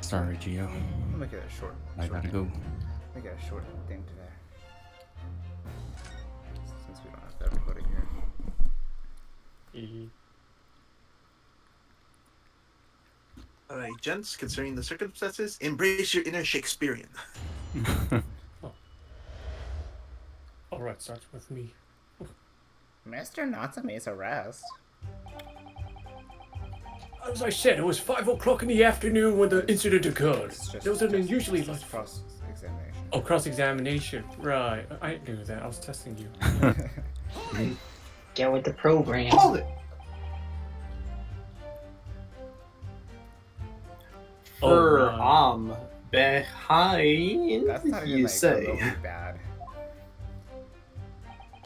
Sorry, Gio. I'll make it a short. I gotta go. Make it a short thing today. Since we don't have everybody here. Alright, gents, considering the circumstances, embrace your inner Shakespearean. Oh. Alright, starts with me. Mr. Natsume's arrest. As I said, it was 5 o'clock in the afternoon when the incident occurred. There was an unusually large... cross-examination. Oh, cross-examination. Right. I didn't do that. I was testing you. Get with the program. Hold it! Behind, That's not even you like say. remotely bad.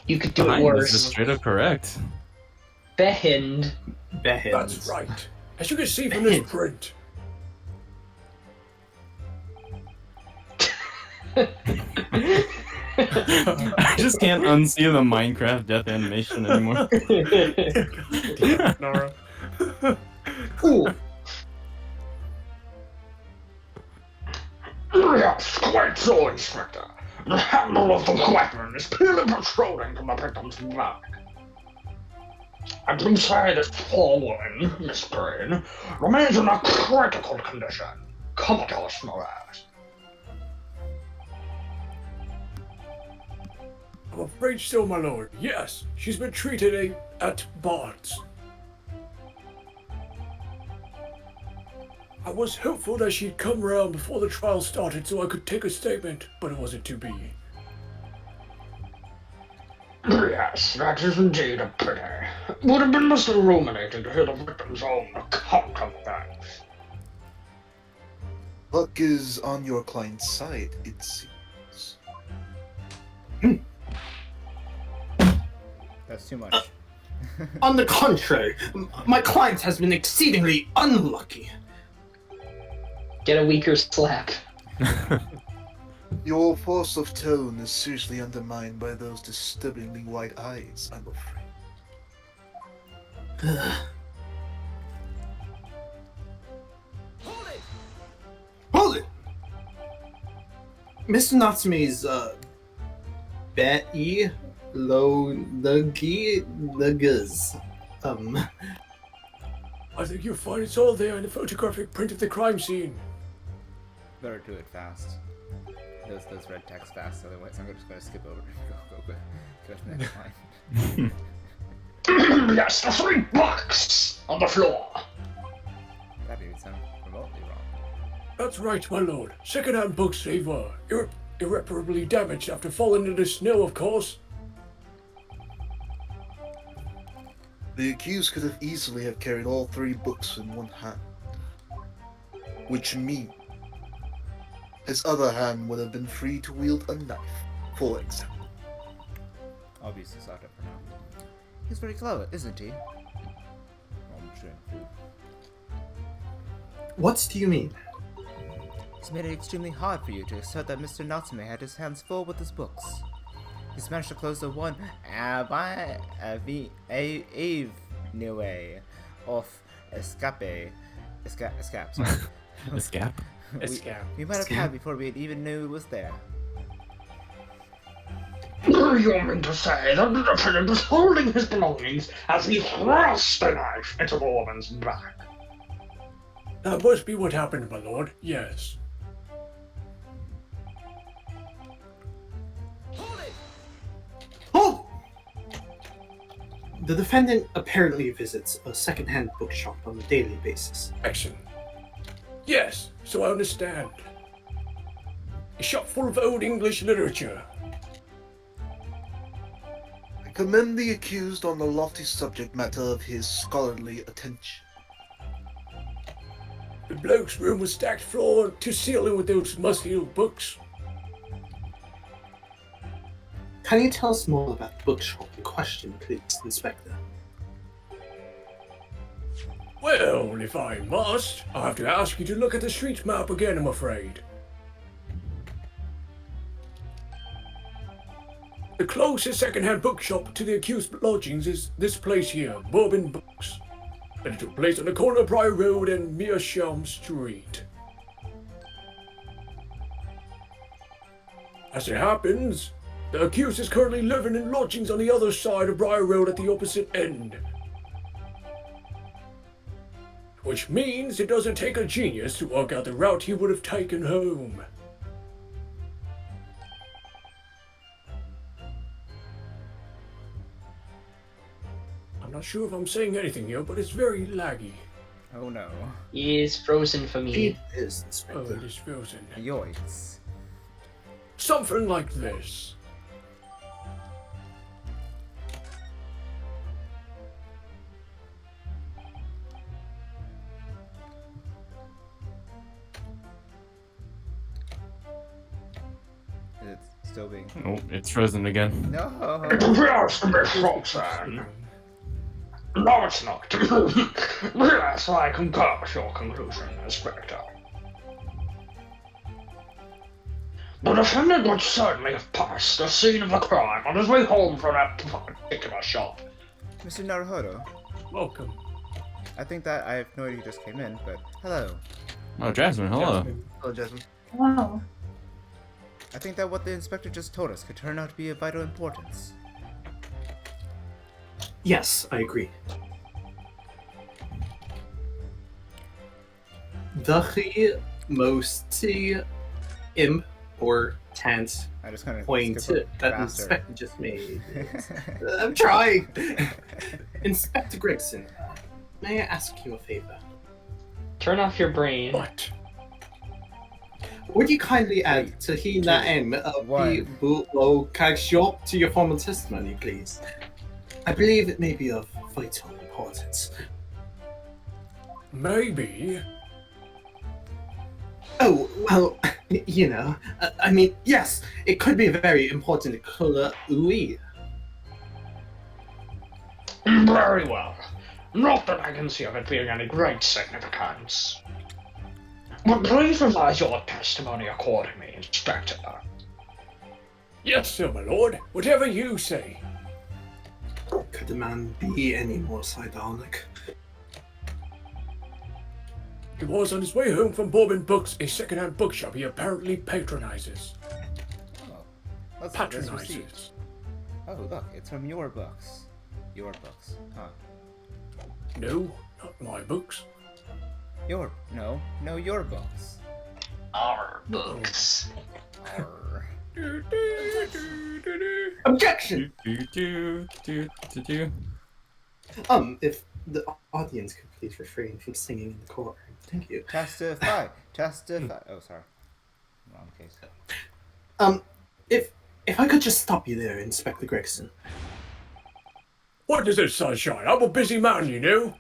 You could do it Behind is worse. just straight up correct. Behind. That's right. As you can see from this print. I just can't unsee the Minecraft death animation anymore. Nora. Ooh. Yes, quite so, Inspector. The handle of the weapon is clearly protruding from the victim's back. And inside this forewoman, Miss Green, remains in a critical condition. Comatose, no less. I'm afraid so, my lord. Yes, she's been treated at Bart's. I was hopeful that she'd come round before the trial started so I could take a statement, but it wasn't to be. Yes, that is indeed a pity. Would have been most illuminating to hear the victim's own account of things. Luck is on your client's side, it seems. That's too much. On the contrary, my client has been exceedingly unlucky. Get a weaker slap. Your force of tone is seriously undermined by those disturbingly white eyes, I'm afraid. Hold it! Mr. Natsume's, Betty Luguz. I think you'll find it's all there in the photographic print of the crime scene. Better do it fast. Those red text fast, otherwise I'm just gonna skip over. Go to the next line. Yes, the 3 bucks on the floor. That didn't sound remotely wrong. That's right, my lord. Second-hand books they were. Irreparably damaged after falling into the snow, of course. The accused could have easily have carried all 3 books in one hand. Which means his other hand would have been free to wield a knife, for example. Obviously socked up for now. He's very clever, isn't he? I'm sure. What do you mean? He's made it extremely hard for you to assert that Mr. Natsume had his hands full with his books. He's managed to close the one avenue of escape. Sorry. Escape? We might have had before we even knew it was there. You mean to say that the defendant was holding his belongings as he thrust a knife into the woman's back? That must be what happened, my lord. Yes. Oh! The defendant apparently visits a second-hand bookshop on a daily basis. Action. Yes, so I understand. A shop full of old English literature. I commend the accused on the lofty subject matter of his scholarly attention. The bloke's room was stacked floor to ceiling with those musty old books. Can you tell us more about the bookshop in question, please, Inspector? Well, if I must, I'll have to ask you to look at the street map again, I'm afraid. The closest second-hand bookshop to the accused lodgings is this place here, Bourbon Books. And it took place on the corner of Prior Road and Meerschaum Street. As it happens, the accused is currently living in lodgings on the other side of Briar Road at the opposite end. Which means it doesn't take a genius to work out the route he would have taken home. I'm not sure if I'm saying anything here, but it's very laggy. Oh no. He is frozen for me. It is, Oh, Inspector. it is frozen. Yoinks. Something like this. Is it still being... Oh, it's frozen again. No! Yes, to be frozen. No, it's not. Yes, I concur with your conclusion, Inspector. The defendant would certainly have passed the scene of the crime on his way home from that particular shop. Mr. Naruhodo, Welcome. I think that I have no idea who just came in, but hello. Oh, Jasmine, hello. Jasmine. Hello, Jasmine. Wow. I think that what the inspector just told us could turn out to be of vital importance. Yes, I tHe most important I just kind of point skip that faster. Inspector just made. I'm trying. Inspector Gregson, may I ask you a favor? Turn off your brain. What? Would you kindly add tHe of the bootleg shop to your formal testimony, please? I believe it may be of vital importance. Maybe. Oh, well, you know, I mean, yes, it could be a very important color. Very well. Not that I can see of it being any great significance. But please revise your testimony accordingly, Inspector. Yes, sir, my lord. Whatever you say. Could the man be any more sardonic? He was on his way home from Bourbon Books, a second-hand bookshop he apparently patronizes. Oh, let's look at this receipt. Patronizes. Oh, look, it's from your books. Your books. Huh. No, not my books. Your books. Our books. Arr. Objection! Do. If the audience could please refrain from singing in the courtroom. Thank you. Testify. Testify. Oh, sorry. Wrong case. If I could just stop you there, Inspector Gregson. What is it, sunshine? I'm a busy man, you know.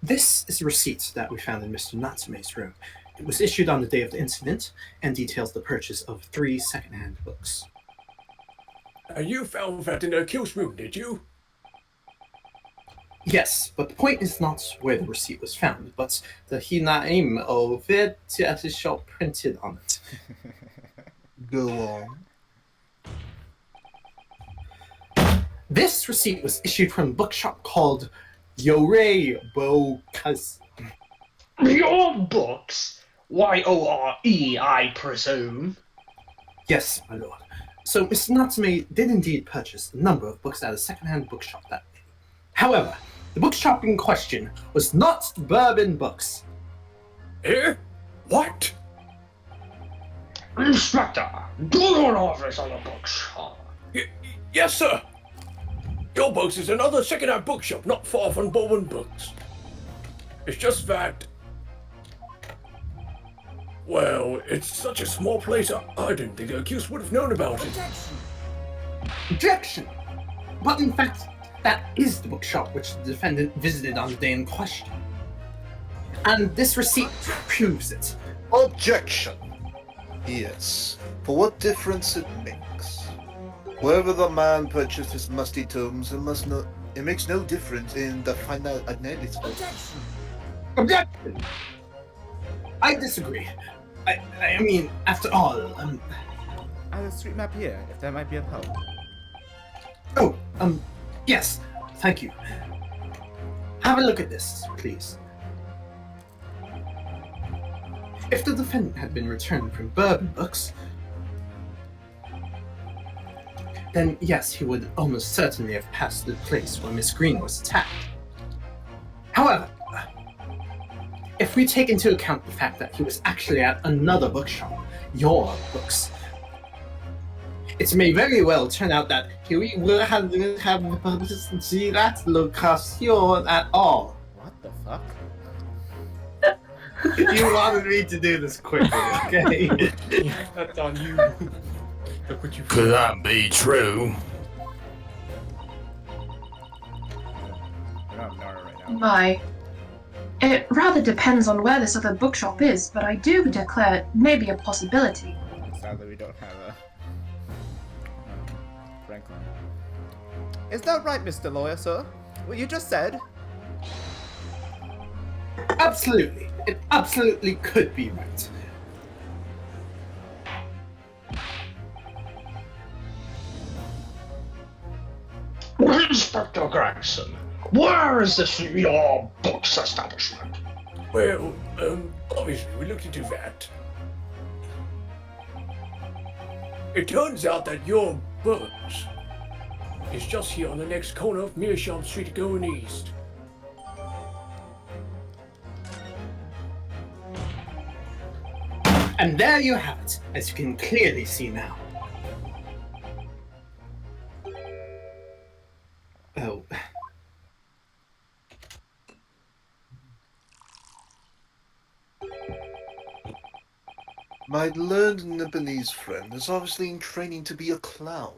This is a receipt that we found in Mr. Natsume's room. It was issued on the day of the incident and details the purchase of 3 second-hand books. You found that in the accused room, did you? Yes, but the point is not where the receipt was found, but the name of it at his shop printed on it. Go on. This receipt was issued from a bookshop called Yorei Bokas. Your books? Y-O-R-E, I presume. Yes, my lord. So Mr. Natsume did indeed purchase a number of books at a second-hand bookshop that day. However, the bookshop in question was not Bourbon Books. Eh? What? Inspector, do you know of this other bookshop? Yes, sir. Your books is another second-hand bookshop not far from Bourbon Books. It's just that... Well, it's such a small place, I didn't think the accused would have known about it. Objection! But in fact, that is the bookshop which the defendant visited on the day in question. And this receipt proves it. Objection! Yes. For what difference it makes. Wherever the man purchased his musty tomes, it makes no difference in the final analysis. Objection! I disagree. I mean, after all, I have a street map here, if that might be of help. Yes, thank you. Have a look at this, please. If the defendant had been returned from Bourbon Books, then yes, he would almost certainly have passed the place where Miss Green was attacked. However, if we take into account the fact that he was actually at another bookshop, your books, it may very well turn out that he will have see that location at all. What the fuck? You wanted me to do this quickly, okay? That's on you. Look what you. Could that be true? I don't have Nara right now. My. It rather depends on where this other bookshop is, but I do declare it may be a possibility. Sadly, we don't have a Franklin. Is that right, Mr. Lawyer, sir? What you just said? Absolutely. It absolutely could be right. Inspector Gregson, where is this your books establishment? Well, obviously we looked into that. It turns out that your books is just here on the next corner of Meerschaum Street going east. And there you have it, as you can clearly see now. Oh. My learned Nipponese friend is obviously in training to be a clown.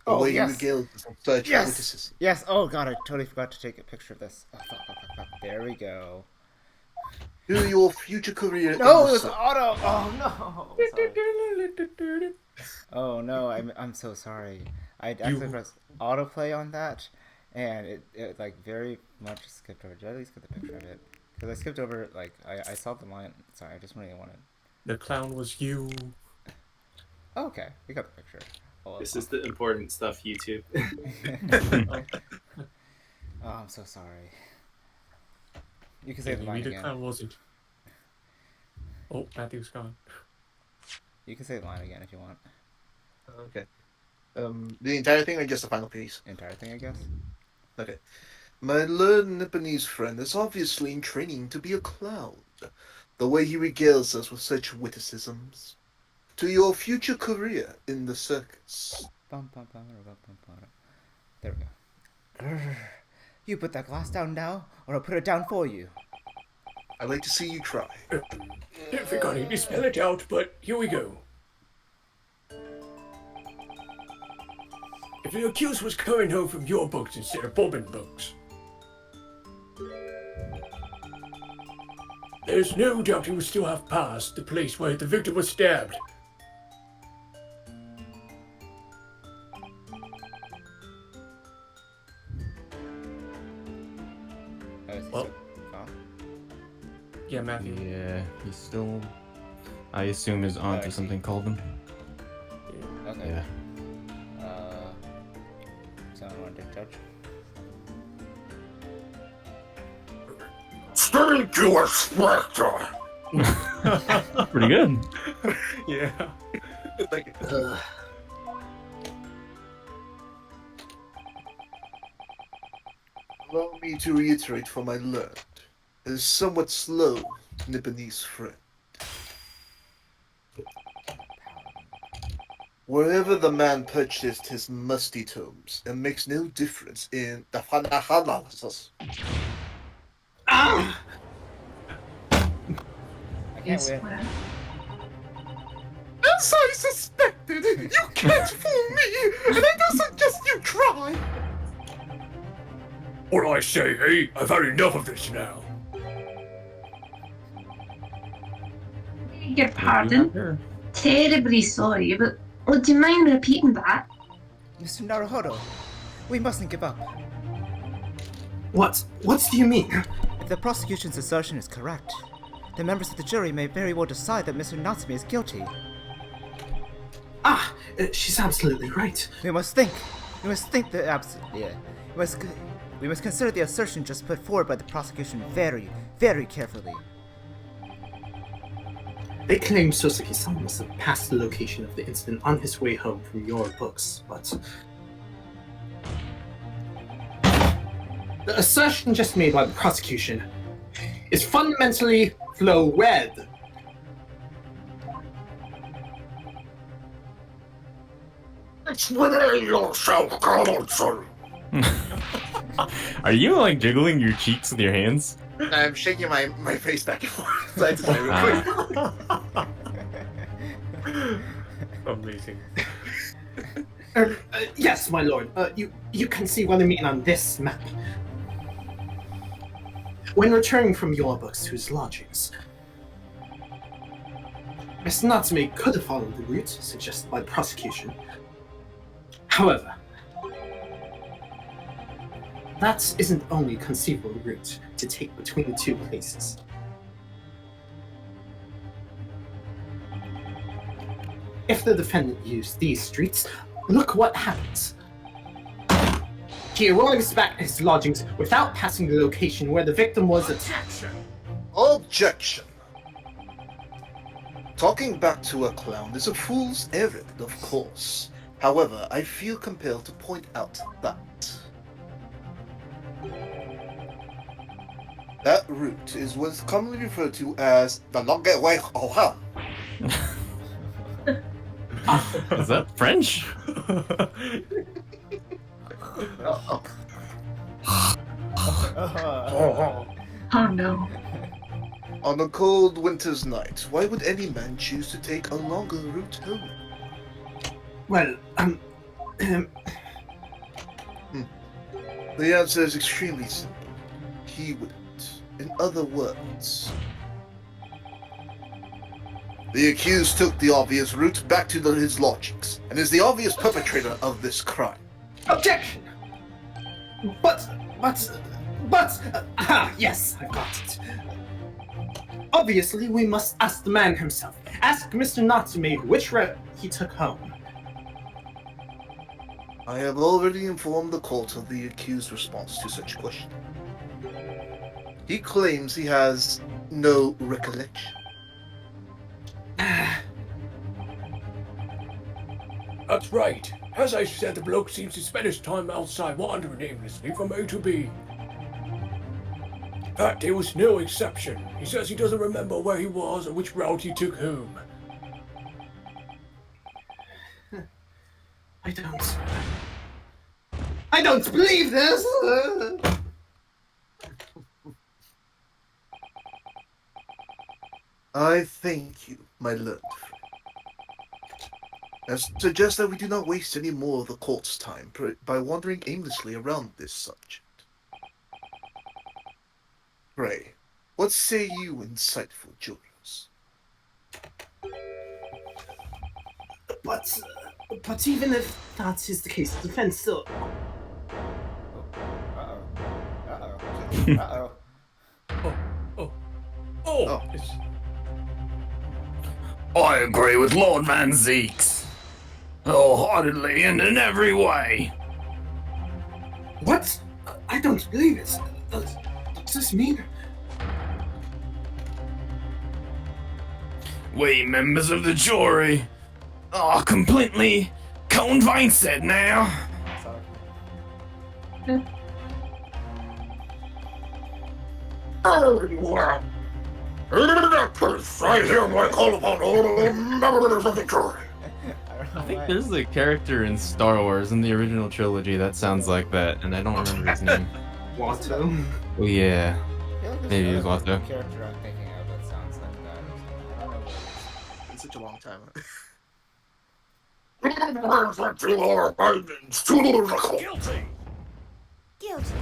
The Oh, way yes. he regales us on such Yes! witticism. Yes! Oh god, I totally forgot to take a picture of this. Oh, fuck. There we go. To your future career No, in it the was sun. auto! Oh no! Sorry. Oh no, I'm so sorry. I actually pressed autoplay on that, and it like very much skipped over. Did I at least get the picture of it? Because I skipped over, like, I saw the line. Sorry, I just really wanted. The clown was you. Oh, okay, we got the picture. Oh, This is the important stuff, YouTube. Oh, I'm so sorry. You can say the line Maybe the again. clown wasn't. Oh, Matthew's gone. You can say the line again if you want. Okay. The entire thing or just the final piece? Entire thing, I guess. Okay. My learned Nipponese friend is obviously in training to be a clown. The way he regales us with such witticisms. To your future career in the circus. There we go. Grrr. You put that glass down now, or I'll put it down for you. I'd like to see you try. Don't forget to spell it out, but here we go. If the accused was coming home from your books instead of Bobbin books, there's no doubt he would still have passed the place where the victim was stabbed. Well, yeah, Matthew. Yeah, he's still. I assume his aunt or something called him. Okay. Yeah. Someone want to take charge? Thank you, Inspector! Pretty good. Yeah. Allow me to reiterate for my learned, his somewhat slow Nipponese friend. Wherever the man purchased his musty tomes, it makes no difference in the analysis. Ah! I can't Yes, win. whatever. As I suspected, you can't fool me, and I do suggest you try. What I say, hey? I've had enough of this now. Your pardon? Terribly sorry, but would you mind repeating that? Mr. Naruhodo, we mustn't give up. What do you mean? If the prosecution's assertion is correct, the members of the jury may very well decide that Mr. Natsume is guilty. Ah, she's absolutely right. We must think that we must consider the assertion just put forward by the prosecution very, very carefully. They claim Soseki-san must have passed the location of the incident on his way home from your books, but The assertion just made by the prosecution is fundamentally flow-red. Explain yourself, counsel. Are you like jiggling your cheeks with your hands? I'm shaking my face back and forth. Side to side real quick. Amazing. Yes, my lord. You can see what I mean on this map. When returning from your books to his lodgings, Mr. Natsume could have followed the route suggested by the prosecution. However, that isn't the only conceivable route to take between the two places. If the defendant used these streets, look what happens. He arrives back at his lodgings without passing the location where the victim was attacked. Objection. Talking back to a clown is a fool's errand, of course. However, I feel compelled to point out that route is what's commonly referred to as the longest way home. Is that French? Oh no. On a cold winter's night, why would any man choose to take a longer route home? Well, The answer is extremely simple. He wouldn't. In other words, the accused took the obvious route back to his lodgings, and is the obvious perpetrator of this crime. Objection! Yes, I've got it. Obviously, we must ask the man himself. Ask Mr. Natsume which route he took home. I have already informed the court of the accused's response to such question. He claims he has no recollection. That's right. As I said, the bloke seems to spend his time outside wandering aimlessly from A to B. In fact, there was no exception. He says he doesn't remember where he was or which route he took home. I don't believe this! I thank you, my learned friend. I suggest that we do not waste any more of the court's time by wandering aimlessly around this subject. Pray, what say you, insightful jurors? But even if that is the case, the defense still... Oh. I agree with Lord Van Zeeks. Wholeheartedly and in every way. What? I don't believe it. Does this mean... We members of the jury are completely convinced now. Very well. In that case, I hereby call upon all members of the jury. I think there's a character in Star Wars in the original trilogy that sounds like that, and I don't remember his name. Watto? Oh yeah. I feel like Maybe it there's was another Watto. character I'm thinking of that sounds like that. I don't know what it is. It's such a long time. Guilty! Guilty.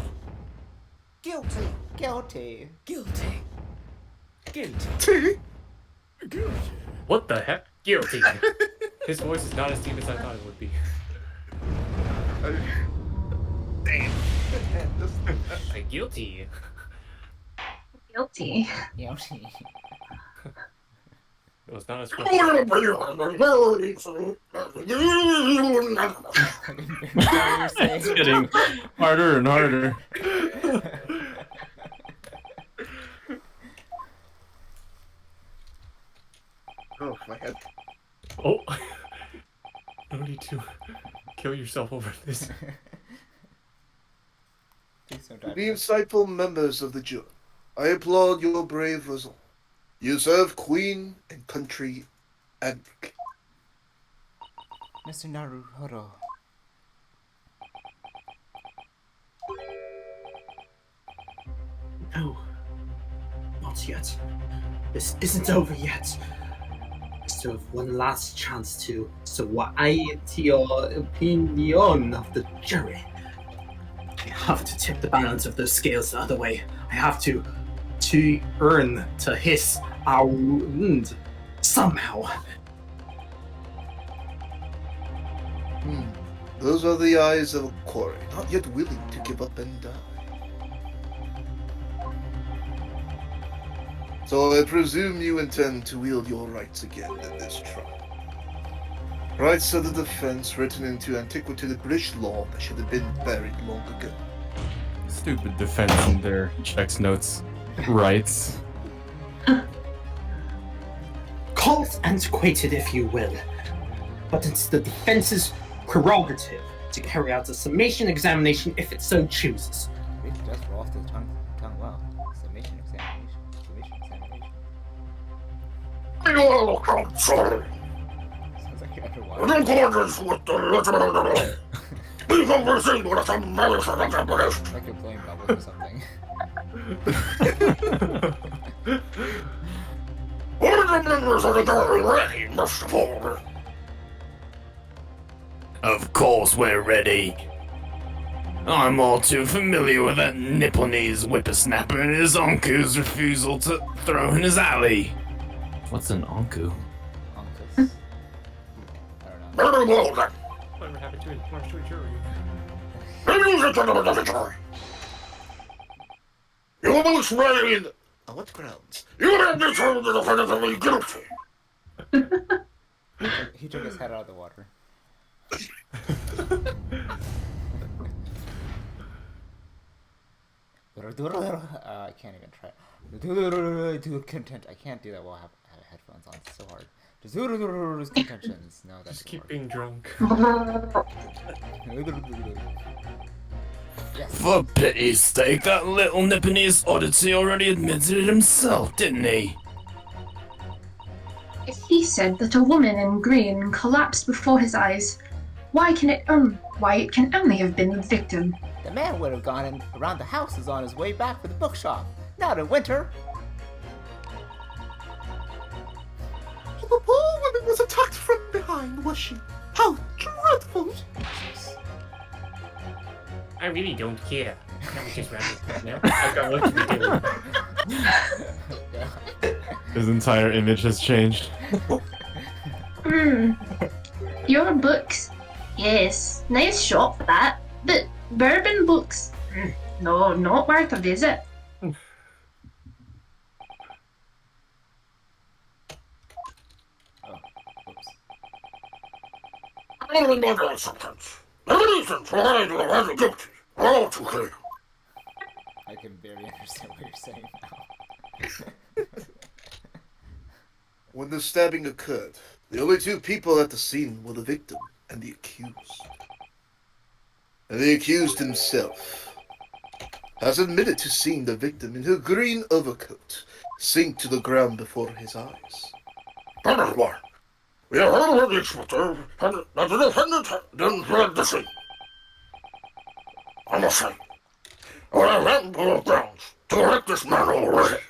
Guilty. Guilty. Guilty. Guilty. T? Guilty. What the heck? Guilty. His voice is not as deep as I thought it would be. Damn. Guilty. Guilty. Guilty. It was not as It's getting harder and harder. Oh, my head. Oh. No need to kill yourself over this. Please don't To die. the insightful members of the jury, I applaud your brave resolve. You serve Queen and country advocate. Mr. Naruhodo. No, not yet. This isn't over yet. I still have one last chance to sway your opinion of the jury. I have to tip the balance of those scales the other way. I have to earn to his wound somehow. Those are the eyes of a quarry, not yet willing to give up and die. So I presume you intend to wield your rights again in this trial. Rights of the defense written into antiquity of the British law that should have been buried long ago. Stupid defense in their checks notes. Rights. Call it antiquated if you will, but it's the defense's prerogative to carry out a summation examination if it so chooses. It does roll off the tongue well. Summation examination. Sounds like you're underwater. In accordance with the letter we have received some malice of examination. Like you're playing bubbles or something. All the members of the jury ready, Mr. Ford. Of course we're ready. I'm all too familiar with that Nipponese whippersnapper and his onku's refusal to throw in his alley. What's an onku? Uncas. I don't know. Very well then. Whatever happened to a jury? Ladies and gentlemen of the jury. You are most ready in... On what grounds? You have determined the definitively guilty. He took his head out of the water. I can't even try. Do content. I can't do that while I have headphones on. It's so hard. Contentions. No, that's Just keep being drunk. Yes. For pity's sake, that little Nipponese oddity already admitted it himself, didn't he? If he said that a woman in green collapsed before his eyes, why it can only have been the victim. The man would have gone around the houses on his way back for the bookshop. Not in winter. The poor woman was attacked from behind, was she? How dreadful! I really don't care. That was just random. Yeah? I've got work to be doing. His entire image has changed. Your books, yes, nice shop for that, but bourbon books, no, not worth a visit. I only know that sentence. The reasons why I am guilty are all too clear. I can barely understand what you're saying now. When the stabbing occurred, the only two people at the scene were the victim and the accused. And the accused himself has admitted to seeing the victim in her green overcoat sink to the ground before his eyes. That is why we have heard the inspector and that the defendant didn't fled the scene. I must say, I have ample grounds to elect this man already.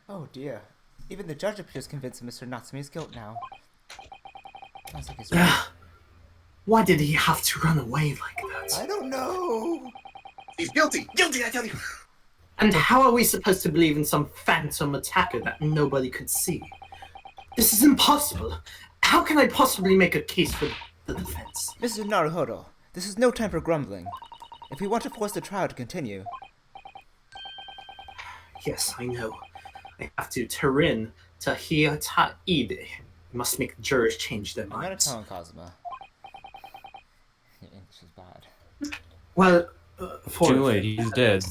Oh dear. Even the judge appears convinced of Mr. Natsume's guilt now. Sounds like he's Why did he have to run away like that? I don't know. He's guilty! Guilty, I tell you! And how are we supposed to believe in some phantom attacker that nobody could see? This is impossible. How can I possibly make a case for the defense? Mr. Naruhodo, this is no time for grumbling. If we want to force the trial to continue... Yes, I know. I have to tHe, tHe. We must make the jurors change their I'm gonna minds. tell him Kazuma. Your English is bad. Well, Too late, he's dead.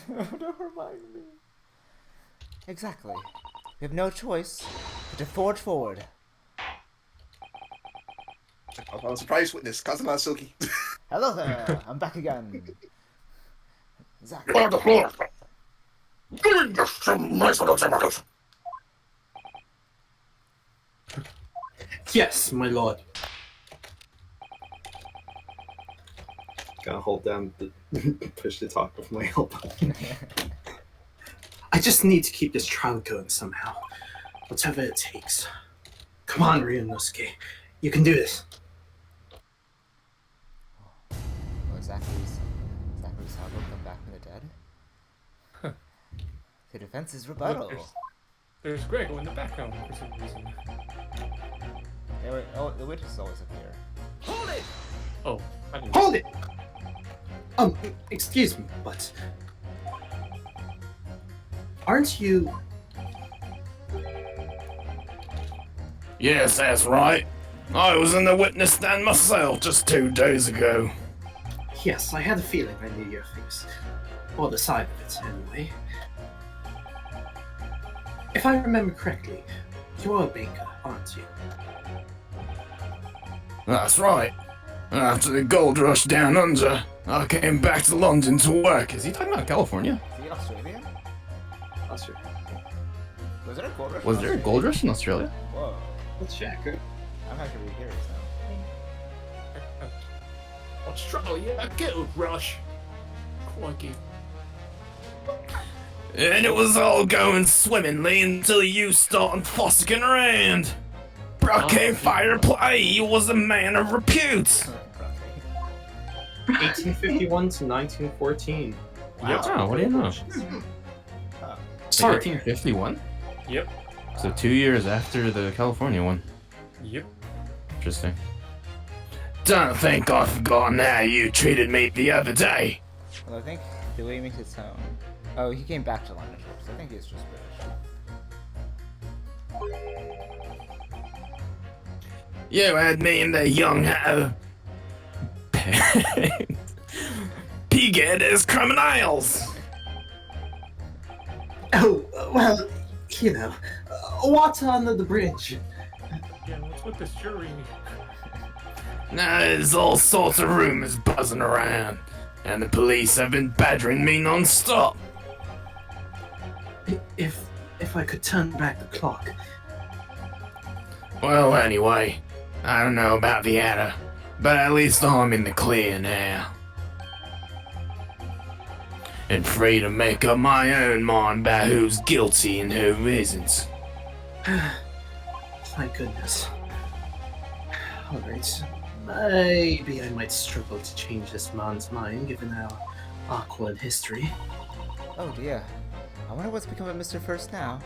Don't remind me. Exactly. We have no choice but to forge forward. I'm a surprise witness, Kazuma Silky. Hello there, I'm back again. Zach. On the floor. Doing this to my sort. Yes, my lord. Gotta hold down the push to talk with my elbow. I just need to keep this trial going somehow. Whatever it takes. Come on, Ryunosuke. You can do this. Oh, Zachary's Sabo come back from the dead? The defense's rebuttal. Look, there's Grego in the background for some reason. Yeah, wait, oh, the witches always appear. Hold it! Oh, I didn't. Hold it! Excuse me, but... Aren't you... Yes, that's right. I was in the witness stand myself just 2 days ago. Yes, I had a feeling I knew your face. Or the side of it, anyway. If I remember correctly, you're a baker, aren't you? That's right. After the gold rush down under, I came back to London to work. Is he talking about California? Is he Australian? Australia. Was there a gold rush? Was there a gold rush in Australia? Whoa. Let's check it. I'm actually curious now. Australia, gold rush. Crikey. And it was all going swimmingly until you started fossicking around. Brocade Fire Play was a man of repute. 1851 to 1914. Wow, what do you know? Sorry. 1851? Yep. So 2 years after the California one. Yep. Interesting. Don't think I've forgotten how you treated me the other day. Well, I think the way he makes it sound. Oh, he came back to London, so I think he's just British. You had me in the young Pighead as criminals. Oh, well, you know, water under the bridge. Yeah, what's with this jury? Now there's all sorts of rumors buzzing around, and the police have been badgering me non-stop. If I could turn back the clock. Well, anyway, I don't know about the Adder, but at least I'm in the clear now. And free to make up my own mind about who's guilty and who isn't. Thank goodness. Alright, maybe I might struggle to change this man's mind given our awkward history. Oh dear. I wonder what's become of Mr. First now.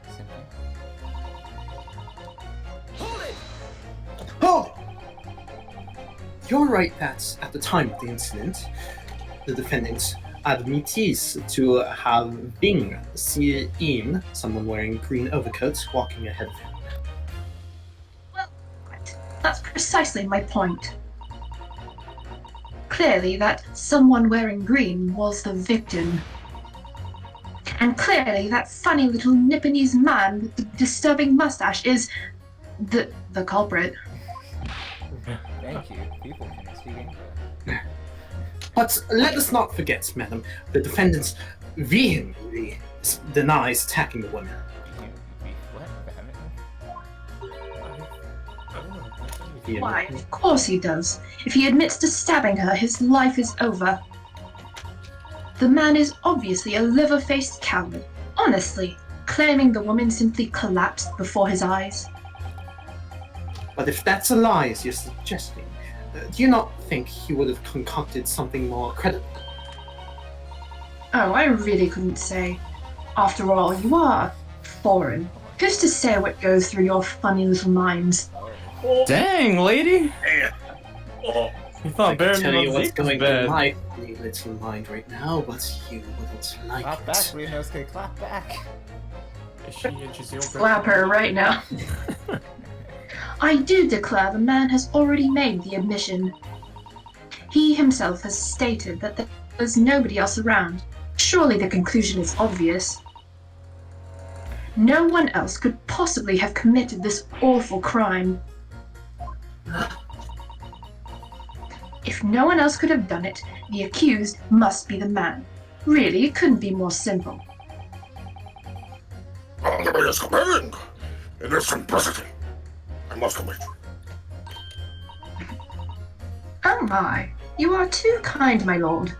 Simply. Hold it! Oh! You're right that at the time of the incident, the defendant admits to having seen someone wearing green overcoat walking ahead of him. Well, that's precisely my point. Clearly, that someone wearing green was the victim. And clearly, that funny little Nipponese man with the disturbing mustache is the culprit. Thank you. People can speak English. But let us not forget, madam, the defendant vehemently denies attacking the woman. What? Why, of course he does. If he admits to stabbing her, his life is over. The man is obviously a liver-faced coward. Honestly, claiming the woman simply collapsed before his eyes. But if that's a lie, as you're suggesting, do you not think he would have concocted something more credible? Oh, I really couldn't say. After all, you are foreign. Who's to say what goes through your funny little minds? Dang, lady! Hey, Oh, You thought I Baron can tell you was what's going bad. through my funny little mind right now, but you wouldn't like Clap it. back, Ryunosuke, clap back. is she and Giselle Slap her right now. I do declare the man has already made the admission. He himself has stated that there was nobody else around. Surely the conclusion is obvious. No one else could possibly have committed this awful crime. If no one else could have done it, the accused must be the man. Really, it couldn't be more simple. It is compelling. It is simplicity. I must commit. Oh my, you are too kind, my lord.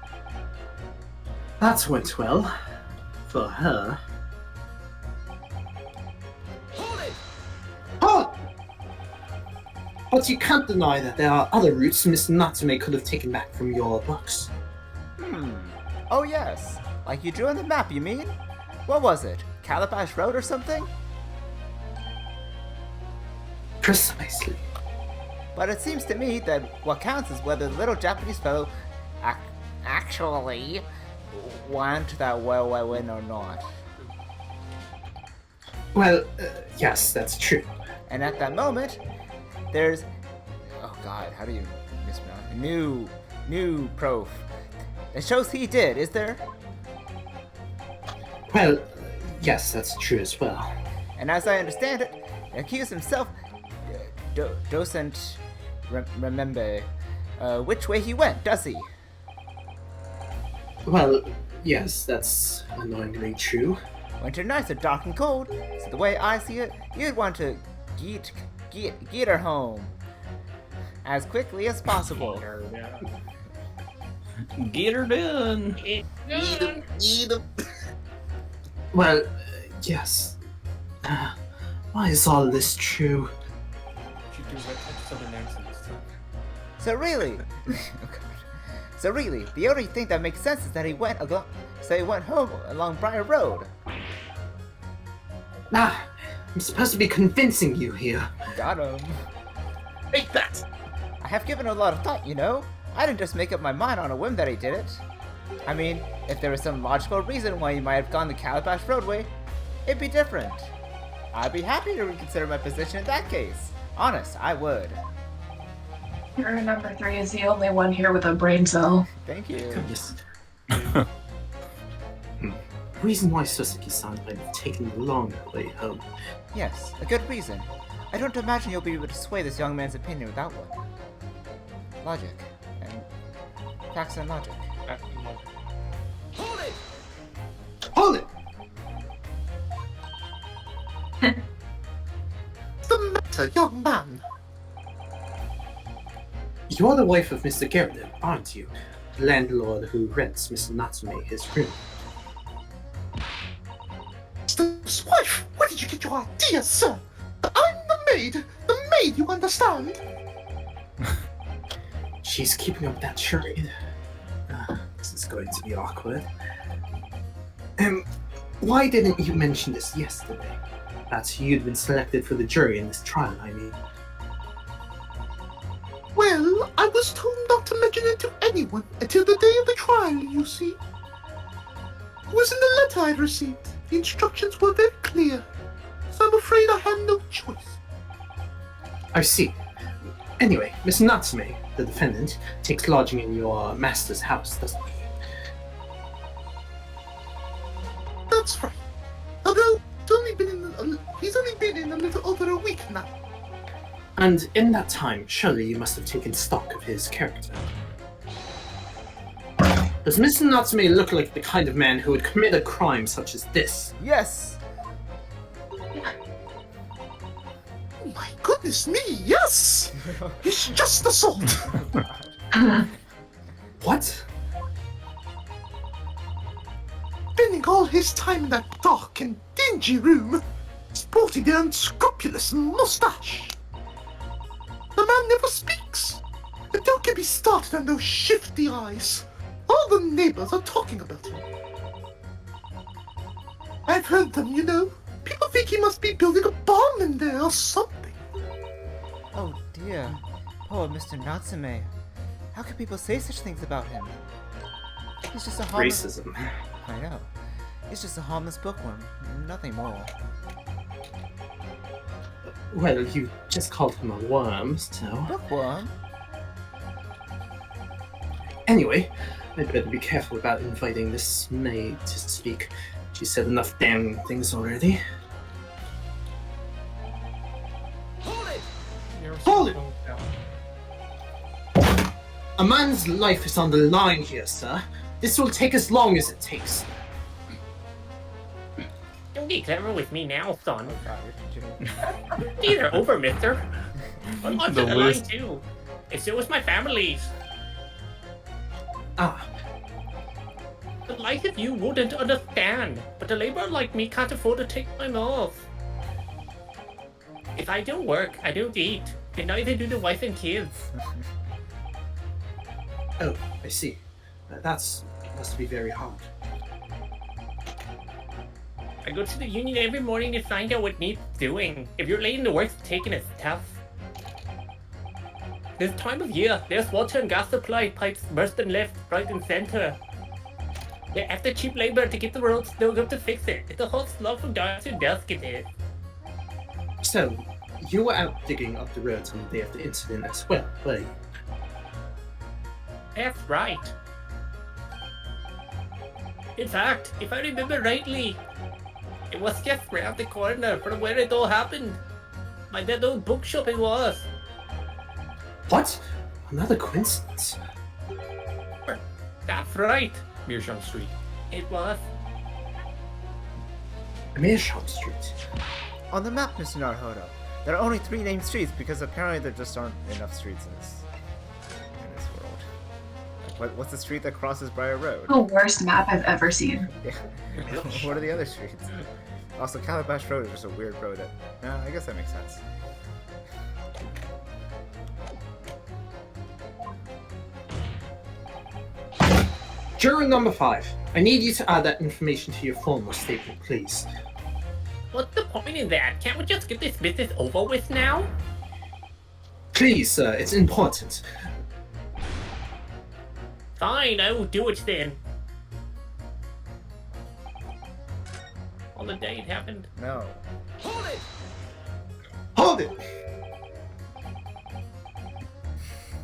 That went well. For her. Oh! But you can't deny that there are other routes Mr. Natsume could have taken back from your books. Oh yes, like you drew on the map, you mean? What was it? Calabash Road or something? Precisely. But it seems to me that what counts is whether the little Japanese fellow actually went that way or not. Well, yes, that's true. And at that moment, there's... Oh god, how do you mispronounce? New proof. It shows he did, is there? Well, yes, that's true as well. And as I understand it, the accused himself doesn't remember which way he went, does he? Well, yes, that's annoyingly true. Winter nights are dark and cold, so the way I see it, you'd want to get her home as quickly as possible. Get her done. Eat him. Well, yes. Why is all this true? So really, so really, the only thing that makes sense is that he went home along Briar Road. I'm supposed to be convincing you here. Got him. Take that! I have given a lot of thought, you know. I didn't just make up my mind on a whim that he did it. I mean, if there was some logical reason why he might have gone the Calabash Roadway, it'd be different. I'd be happy to reconsider my position in that case. Honest, I would. Your number 3 is the only one here with a brain cell. Thank you. Goodness. Reason why Suzuki-san might have taken the long way home. Yes, a good reason. I don't imagine you'll be able to sway this young man's opinion without one. Logic. And facts and logic. Hold it! Hold it! What's the matter, young man? You're the wife of Mr. Garrett, aren't you? The landlord who rents Mr. Natsume his room. Mr. Wife, where did you get your idea, sir? I'm the maid! The maid, you understand? She's keeping up that charade. This is going to be awkward. Why didn't you mention this yesterday? That you'd been selected for the jury in this trial, I mean. Well, I was told not to mention it to anyone until the day of the trial, you see. It was in the letter I'd received. The instructions were very clear, so I'm afraid I had no choice. I see. Anyway, Mr. Natsume, the defendant, takes lodging in your master's house, doesn't he? That's right. Although he's only been in a little over a week now. And in that time, surely you must have taken stock of his character. Does Mr. Natsume look like the kind of man who would commit a crime such as this? Yes! Oh my goodness me, yes! He's just the sort. What? Spending all his time in that dark and dingy room, sporting the unscrupulous mustache. The man never speaks. And don't get me started on those shifty eyes. All the neighbors are talking about him. I've heard them, you know. People think he must be building a bomb in there or something. Oh dear. Poor Mr. Natsume. How can people say such things about him? He's just a harmless... Racism. I know. He's just a harmless bookworm. Nothing more. Well, you just called him a worm, so... Bookworm? Anyway, I'd better be careful about inviting this maid to speak. She said enough damn things already. Hold it! A man's life is on the line here, sir. This will take as long as it takes. Don't get clever with me now, son. Oh god, you're continuing. These are over, mister. I'm on The the line list. too. And so is my family's. Ah, The like of you wouldn't understand, but a laborer like me can't afford to take time off. If I don't work, I don't eat, and neither do the wife and kids. oh, I see. That's must be very hard. I go to the union every morning to find out what needs doing. If you're late in the work, taking is tough. This time of year, there's water and gas supply pipes burst and left, right and center. They're after cheap labor to get the roads dug up to fix it. It's a whole slog from dawn to dusk it is. So, you were out digging up the roads on the day of the incident as well, were you? That's right. In fact, if I remember rightly, it was just round the corner from where it all happened. By that old bookshop it was. What? Another coincidence? That's right, Meerschaum Street. It was. Meerschaum Street. On the map, Mr. Naruhodo, there are only 3 named streets because apparently there just aren't enough streets in this world. Like, what's the street that crosses Briar Road? The worst map I've ever seen. Yeah. What are the other streets? Also, Calabash Road is just a weird road that... No, I guess that makes sense. Juror number 5. I need you to add that information to your formal statement, please. What's the point in that? Can't we just get this business over with now? Please, sir, it's important. Fine, I will do it then. On the day it happened. No. Hold it!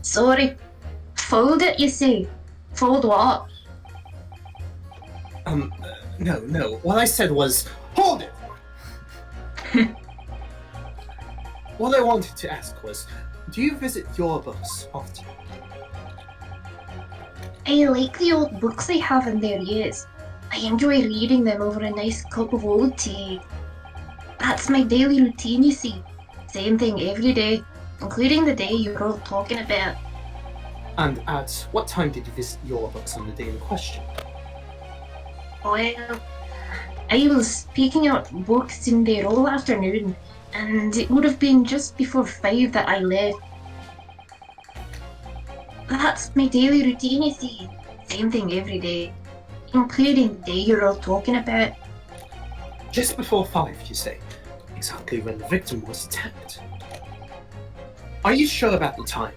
Sorry. Fold it, you say? Fold what? No. What I said was, hold it! What I wanted to ask was, do you visit your books often? I like the old books they have in there, yes. I enjoy reading them over a nice cup of old tea. That's my daily routine, you see. Same thing every day, including the day you're all talking about. And at what time did you visit your books on the day in question? Well, I was picking up books in there all afternoon, and it would have been just before 5 that I left. That's my daily routine, you see. Same thing every day, including the day you're all talking about. Just before 5, you say? Exactly when the victim was attacked. Are you sure about the time?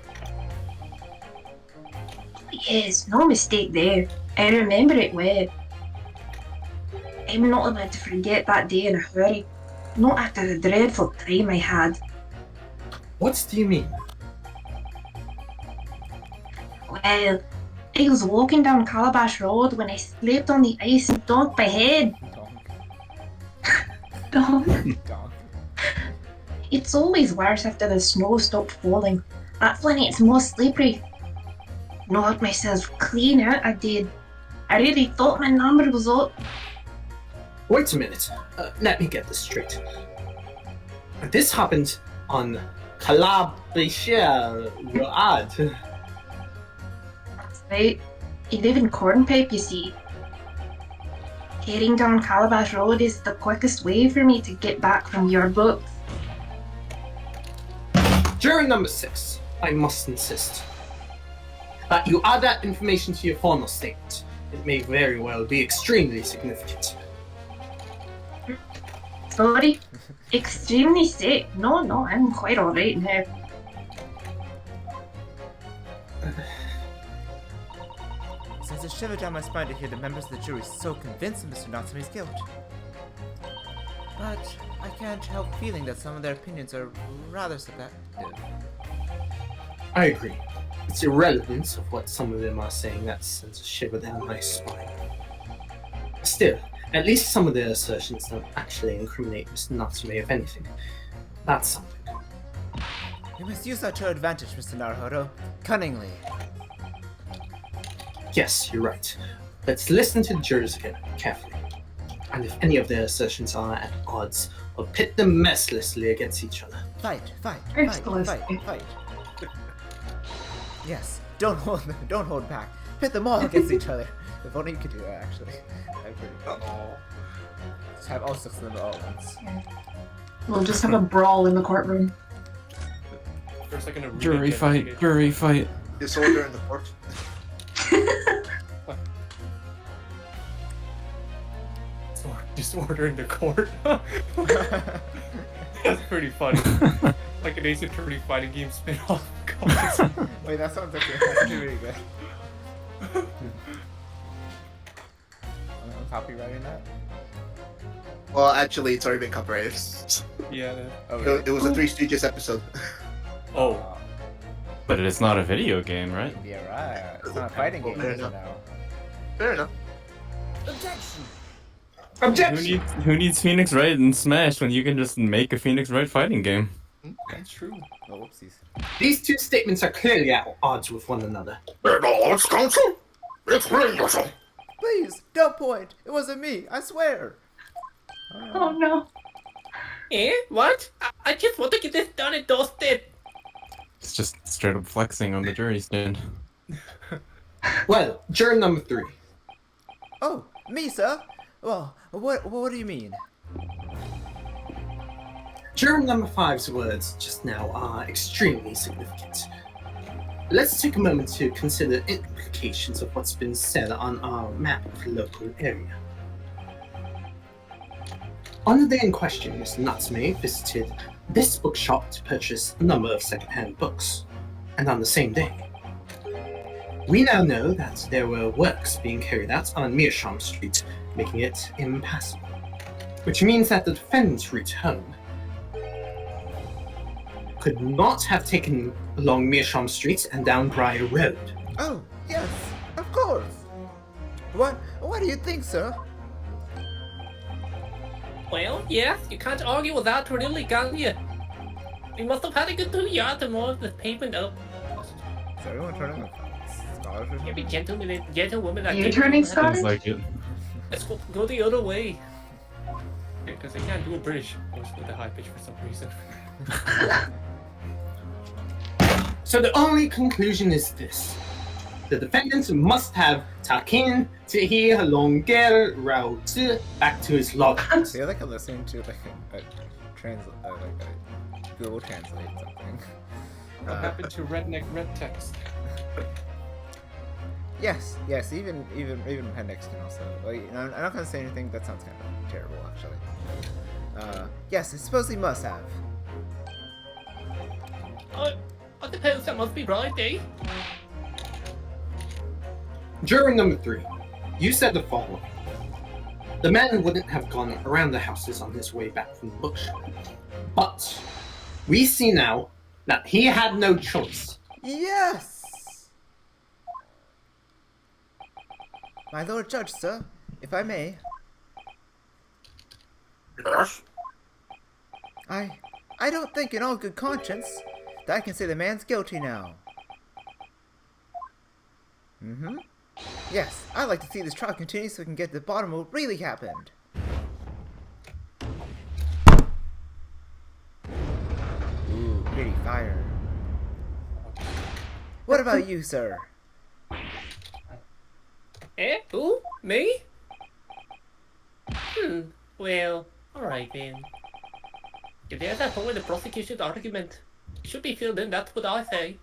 Yes, no mistake there. I remember it well. I'm not allowed to forget that day in a hurry. Not after the dreadful time I had. What do you mean? Well, I was walking down Calabash Road when I slipped on the ice and donked my head. Donk. Donk. It's always worse after the snow stopped falling. That's when it's most slippery. Knocked myself clean out, I did. I really thought my number was up. Wait a minute. Let me get this straight. This happened on Calabash Road. Right? I live in Cornpipe, you see. Heading down Calabash Road is the quickest way for me to get back from your books. Juror number 6, I must insist that you add that information to your formal statement. It may very well be extremely significant. Sorry? Extremely sick? No, I'm quite alright now. Sends a shiver down my spine to hear the members of the jury so convinced of Mr. Natsume's guilt. But I can't help feeling that some of their opinions are rather subjective. I agree. It's irrelevance of what some of them are saying that sends a shiver down my spine. Still, at least some of their assertions don't actually incriminate Mr. Natsume of anything. That's something. You must use that to your advantage, Mr. Naruhodo. Cunningly. Yes, you're right. Let's listen to the jurors again, carefully. And if any of their assertions are at odds, we'll pit them mercilessly against each other. Fight. Mercilessly. Yes, don't hold back. Pit them all against each other. If only you could do that, actually. That'd be pretty cool. Just have all 6 of them all at once. We'll just have a brawl in the courtroom. There's like an Jury fight. Disorder in the court. Disorder in the court. That's pretty funny. Like an Ace Attorney fighting game spin-off. Wait, that sounds actually really good. I'm copywriting that? Well, actually, it's already been copyrighted. Yeah. Oh, really? It was a Three Stooges episode. Oh. But it's not a video game, right? Yeah, right. It's not a fighting game Fair now. enough. Fair enough. Objection! Objection! Who needs Phoenix Wright and Smash when you can just make a Phoenix Wright fighting game? That's true. Oh, whoopsies. These two statements are clearly at odds with one another. It's counsel. It's real. Please, don't point. It wasn't me. I swear. Oh no. Eh? What? I just want to get this done and dusted. It's just straight up flexing on the jury stand. Well, juror number 3. Oh, me, sir? Well, what do you mean? Juror number 5's words just now are extremely significant. Let's take a moment to consider implications of what's been said on our map of the local area. On the day in question, Mr. Natsume visited this bookshop to purchase a number of second-hand books, and on the same day. We now know that there were works being carried out on Meerschaum Street, making it impassable, which means that the defendant's route home could not have taken along Meerschaum Street and down Briar Road. Oh, yes, of course. What do you think, sir? Well, yes, you can't argue with that really, can you? We must have had a good 2 yards or more of the pavement up. Is everyone turning scholars or something? Every gentlewoman that You turning Sounds scholars? like it. Let's go the other way. Because I can't do a British voice with a high pitch for some reason. So the only conclusion is this. The defendant must have TaKen, tHe, lOnGeR, rOuTe back to his log. I feel like I'm listening to like a Google Translate something. What happened to redneck red text? Yes, even appendix can also. Like, I'm not gonna say anything that sounds kind of terrible, actually. Yes, it supposedly must have. I suppose that must be right, eh? Juror number 3, you said the following. The man wouldn't have gone around the houses on his way back from the bookshop. But we see now that he had no choice. Yes! My Lord Judge, sir, if I may. Yes? I don't think in all good conscience that I can say the man's guilty now. Mm-hmm. Yes, I'd like to see this trial continue so we can get to the bottom of what really happened. Ooh, pretty fire. What about you, sir? Eh? Who? Me? Well, alright then. If there's a hole in the prosecution's argument, it should be filled in, that's what I say.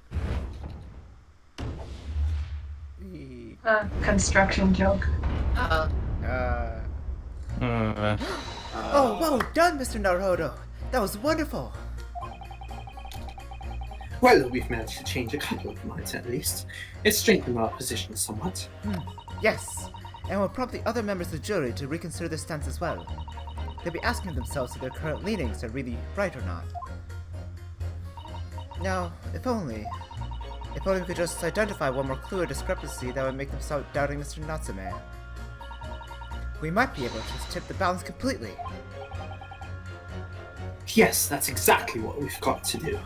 Construction joke. Oh, well done, Mr. Naruto. That was wonderful. Well, we've managed to change a couple of minds at least. It's strengthened our position somewhat. Yes, and we'll prompt the other members of the jury to reconsider their stance as well. They'll be asking themselves if their current leanings are really right or not. Now, if only we could just identify one more clue or discrepancy that would make them start doubting Mr. Natsume. We might be able to just tip the balance completely. Yes, that's exactly what we've got to do.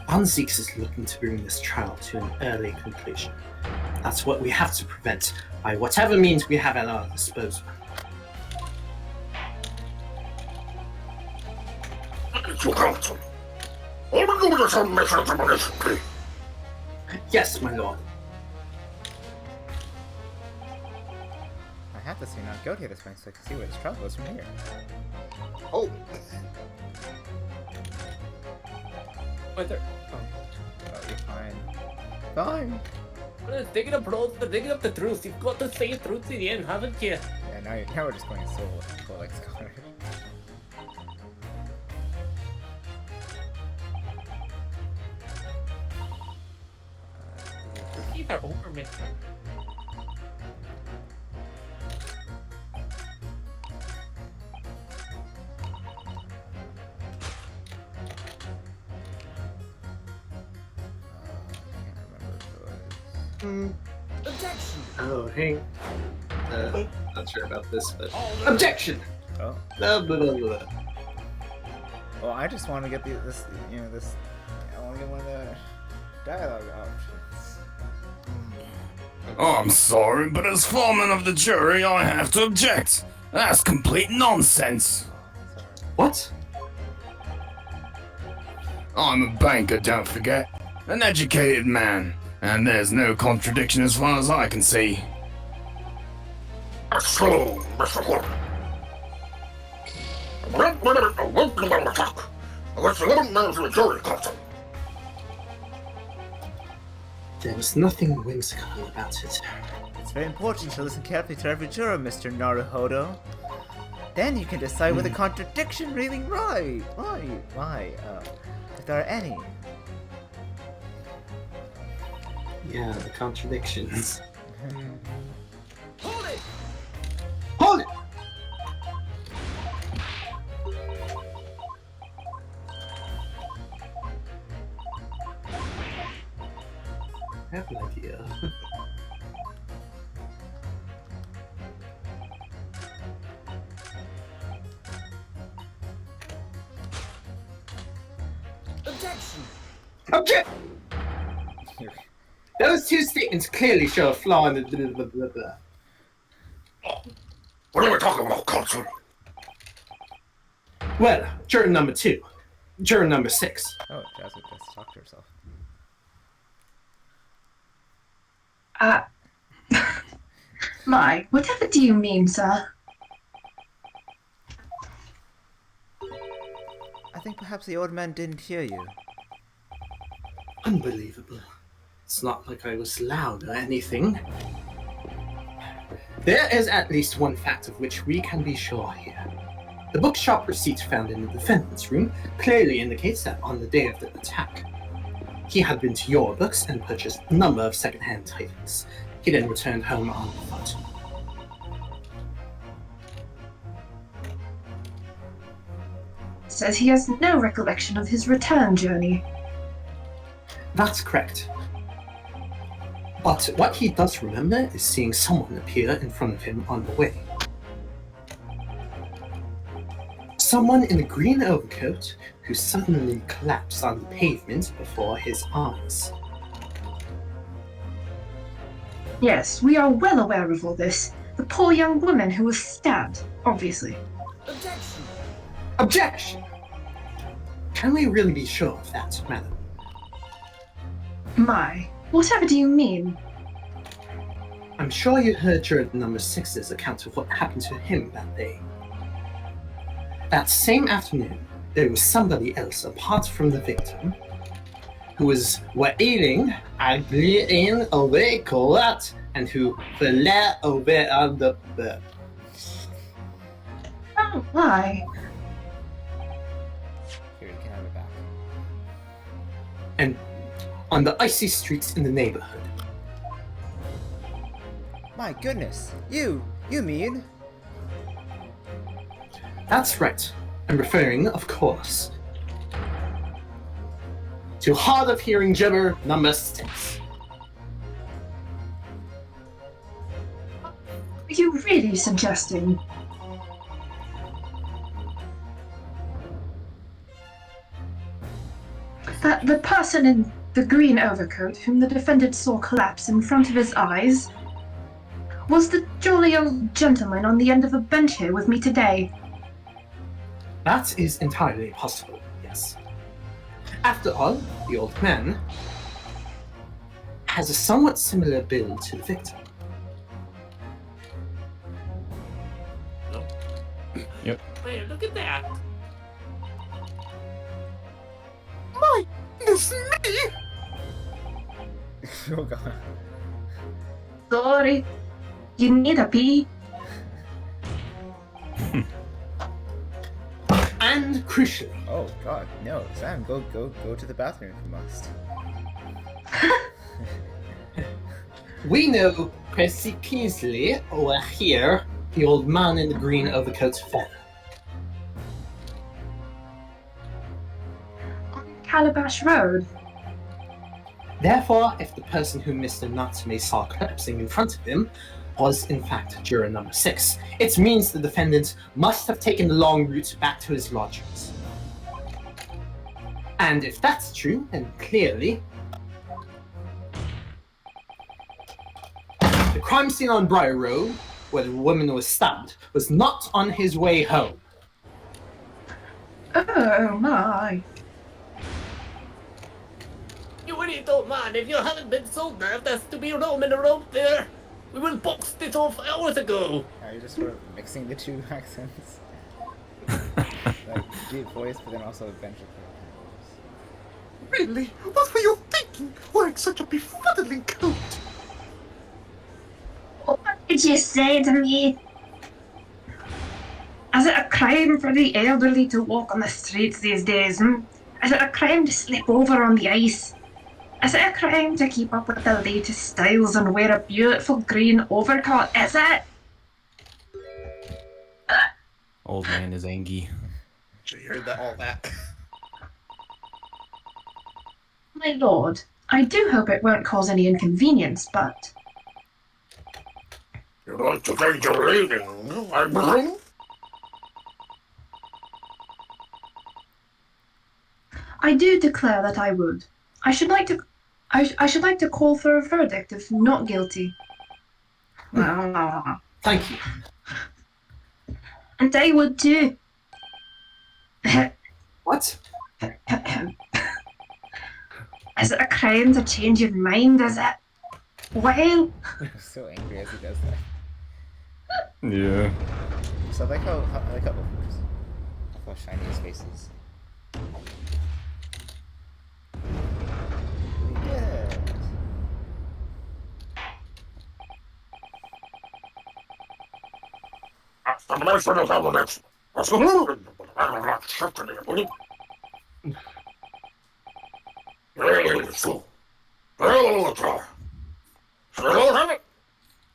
Anzieks is looking to bring this trial to an early conclusion. That's what we have to prevent by whatever means we have at our disposal. Yes, my lord. I have to see now. Go to this place to see where his travel goes from here. Oh, Wait there. Oh, you're fine. Fine. Digging up the truth. You've got to say the truth to the end, haven't you? Yeah, now we're just going full like scholar. Keep our over me. Objection! Oh, hey. Not sure about this, but objection. Oh. Blah, blah, blah, blah. Well, I just want to get this. I want to get one of the dialogue options. I'm sorry, but as foreman of the jury, I have to object. That's complete nonsense. Sorry. What? I'm a banker, don't forget. An educated man. And there's no contradiction as far as I can see. So, Mr. Horton. There was nothing whimsical about it. It's very important to listen carefully to every juror, Mr. Naruhodo. Then you can decide whether contradiction really right. Why? If there are any. Yeah, the contradictions. Hold it! Hold it! I have an idea. Objection! Object! Those two statements clearly show a flaw in the blah blah blah blah. What are we talking about, Consul? Well, juror number 2. Juror number 6. Oh, Jasmine just talked to herself. My, whatever do you mean, sir? I think perhaps the old man didn't hear you. Unbelievable. It's not like I was loud or anything. There is at least one fact of which we can be sure here. The bookshop receipt found in the defendant's room clearly indicates that on the day of the attack, he had been to your books and purchased a number of second-hand titles. He then returned home on foot. Says he has no recollection of his return journey. That's correct. But what he does remember is seeing someone appear in front of him on the way. Someone in a green overcoat who suddenly collapsed on the pavement before his eyes. Yes, we are well aware of all this. The poor young woman who was stabbed, obviously. Objection! Objection! Can we really be sure of that, madam? My, whatever do you mean? I'm sure you heard juror number 6's account of what happened to him that day. That same afternoon, there was somebody else apart from the victim who was wailing and bleeding away cold and who fell over on the bed. Oh, why? Here, you can have it back. And on the icy streets in the neighborhood. My goodness, you mean? That's right. I'm referring, of course, to hard of hearing juror number 6. Are you really suggesting? That the person in the green overcoat whom the defendant saw collapse in front of his eyes, was the jolly old gentleman on the end of a bench here with me today. That is entirely possible, yes. After all, the old man has a somewhat similar build to the victim. Hey, look at that. It's me! Oh god. Sorry, you need a pee? And crucially, Oh god, no. Sam, go to the bathroom if you must. we know precisely where here the old man in the green overcoat fell. Calabash Road. Therefore, if the person who Mr. Natsume saw collapsing in front of him was in fact juror number 6, it means the defendant must have taken the long route back to his lodgings. And if that's true, then clearly the crime scene on Briar Road, where the woman was stabbed, was not on his way home. Oh my. You really don't mind if you haven't been so nerved as to be roaming around there. We will boxed it off hours ago. Are you just sort of mixing the two accents? Like deep voice, but then also adventure characters. Really? What were you thinking, wearing such a befuddling coat? What did you say to me? Is it a crime for the elderly to walk on the streets these days? Is it a crime to slip over on the ice? Is it a crime to keep up with the latest styles and wear a beautiful green overcoat? Is it? Old man is angry. So you heard that, all that. My lord, I do hope it won't cause any inconvenience, but... You'd like to take your reading, I presume? I do declare that I would. I should like to call for a verdict of not guilty. Thank you. And I would too. What? Is it a crime to change your mind, is it? Well... I'm so angry as he does that. Yeah. So I like how shiny his face is. Yeah.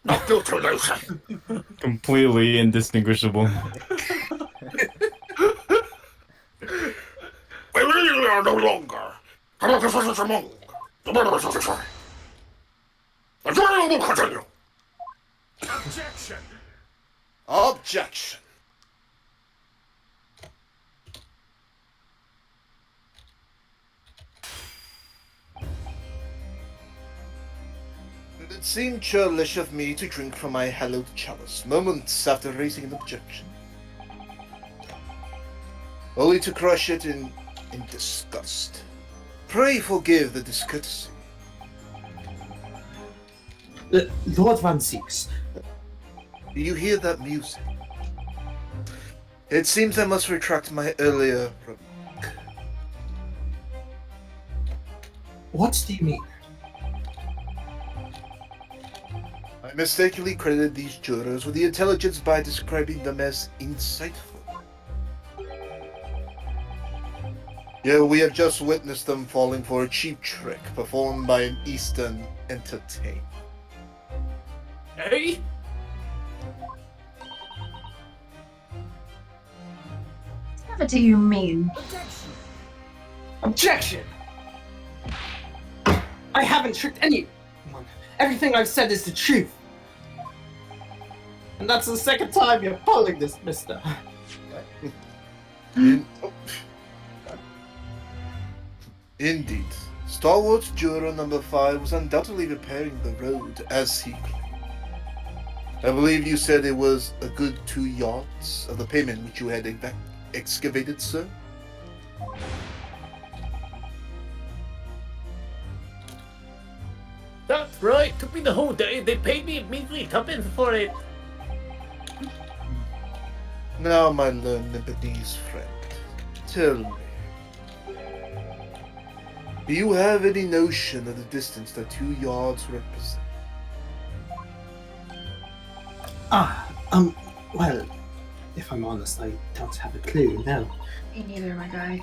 Not guilty, Lucy. Completely indistinguishable. We really are no longer. The murderers of the trial. The trial will continue. Objection! Objection. It seemed churlish of me to drink from my hallowed chalice moments after raising an objection, only to crush it in disgust. Pray forgive the discourtesy. Lord Van Zeeks. Do you hear that music? It seems I must retract my earlier remark. What do you mean? I mistakenly credited these jurors with the intelligence by describing them as insightful. Yeah, we have just witnessed them falling for a cheap trick performed by an Eastern entertainer. Hey? What do you mean? Objection! Objection! I haven't tricked anyone. Everything I've said is the truth. And that's the second time you're pulling this, mister. Indeed. Stalwart Juror number 5 was undoubtedly repairing the road as he claimed. I believe you said it was a good 2 yards of the pavement which you had excavated, sir? That's right. Took me the whole day. They paid me measly tuppence for it. Now, my learned Nepalese friend, tell me, do you have any notion of the distance that 2 yards represent? Well, if I'm honest, I don't have a clue, no. Me neither, my guy.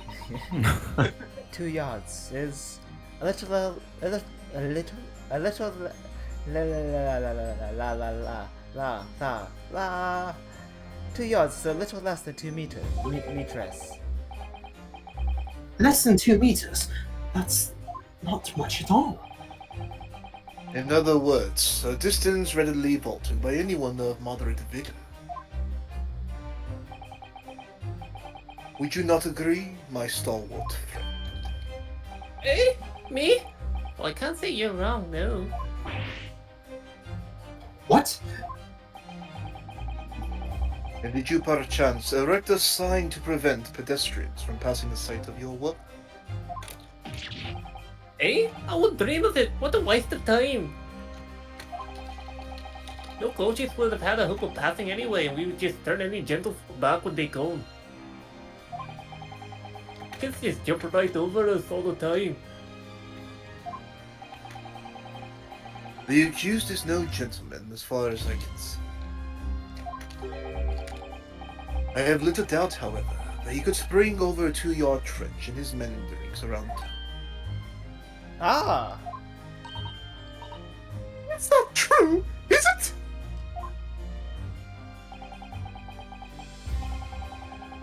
2 yards is a little, la la la la la. 2 yards is a little less than 2 meters. Less than 2 meters? That's not much at all. In other words, a distance readily vaulted by anyone of moderate vigor. Would you not agree, my stalwart friend? Eh? Me? Well, I can't say you're wrong, no. What? And did you perchance erect a sign to prevent pedestrians from passing the site of your work? Eh? I would dream of it. What a waste of time. No coaches would have had a hope of passing anyway, and we would just turn any gentle back when they come. Kids just jump right over us all the time. The accused is no gentleman, as far as I can see. I have little doubt, however, that he could spring over a 2-yard trench in his meanderings around town. Ah! That's not true, is it?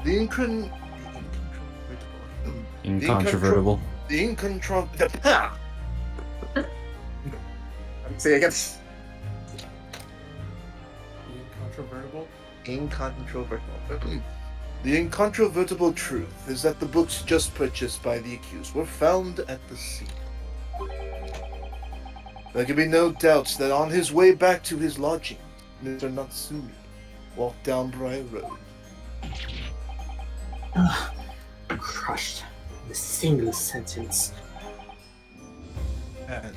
The Incontrovertible. Say again. Incontrovertible? Incontrovertible. The incontrovertible truth is that the books just purchased by the accused were found at the scene. There can be no doubt that on his way back to his lodging, Mr. Natsumi walked down Briar Road. Crushed in a single sentence. And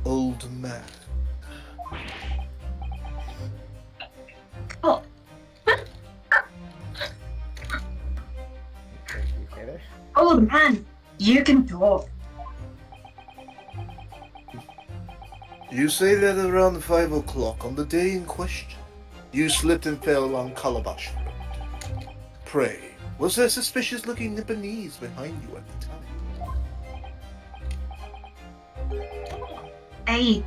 old man. Oh, old man, you can talk. You say that around 5 o'clock on the day in question, you slipped and fell on Calabash Road. Pray, was there suspicious-looking Nipponese behind you at the time? I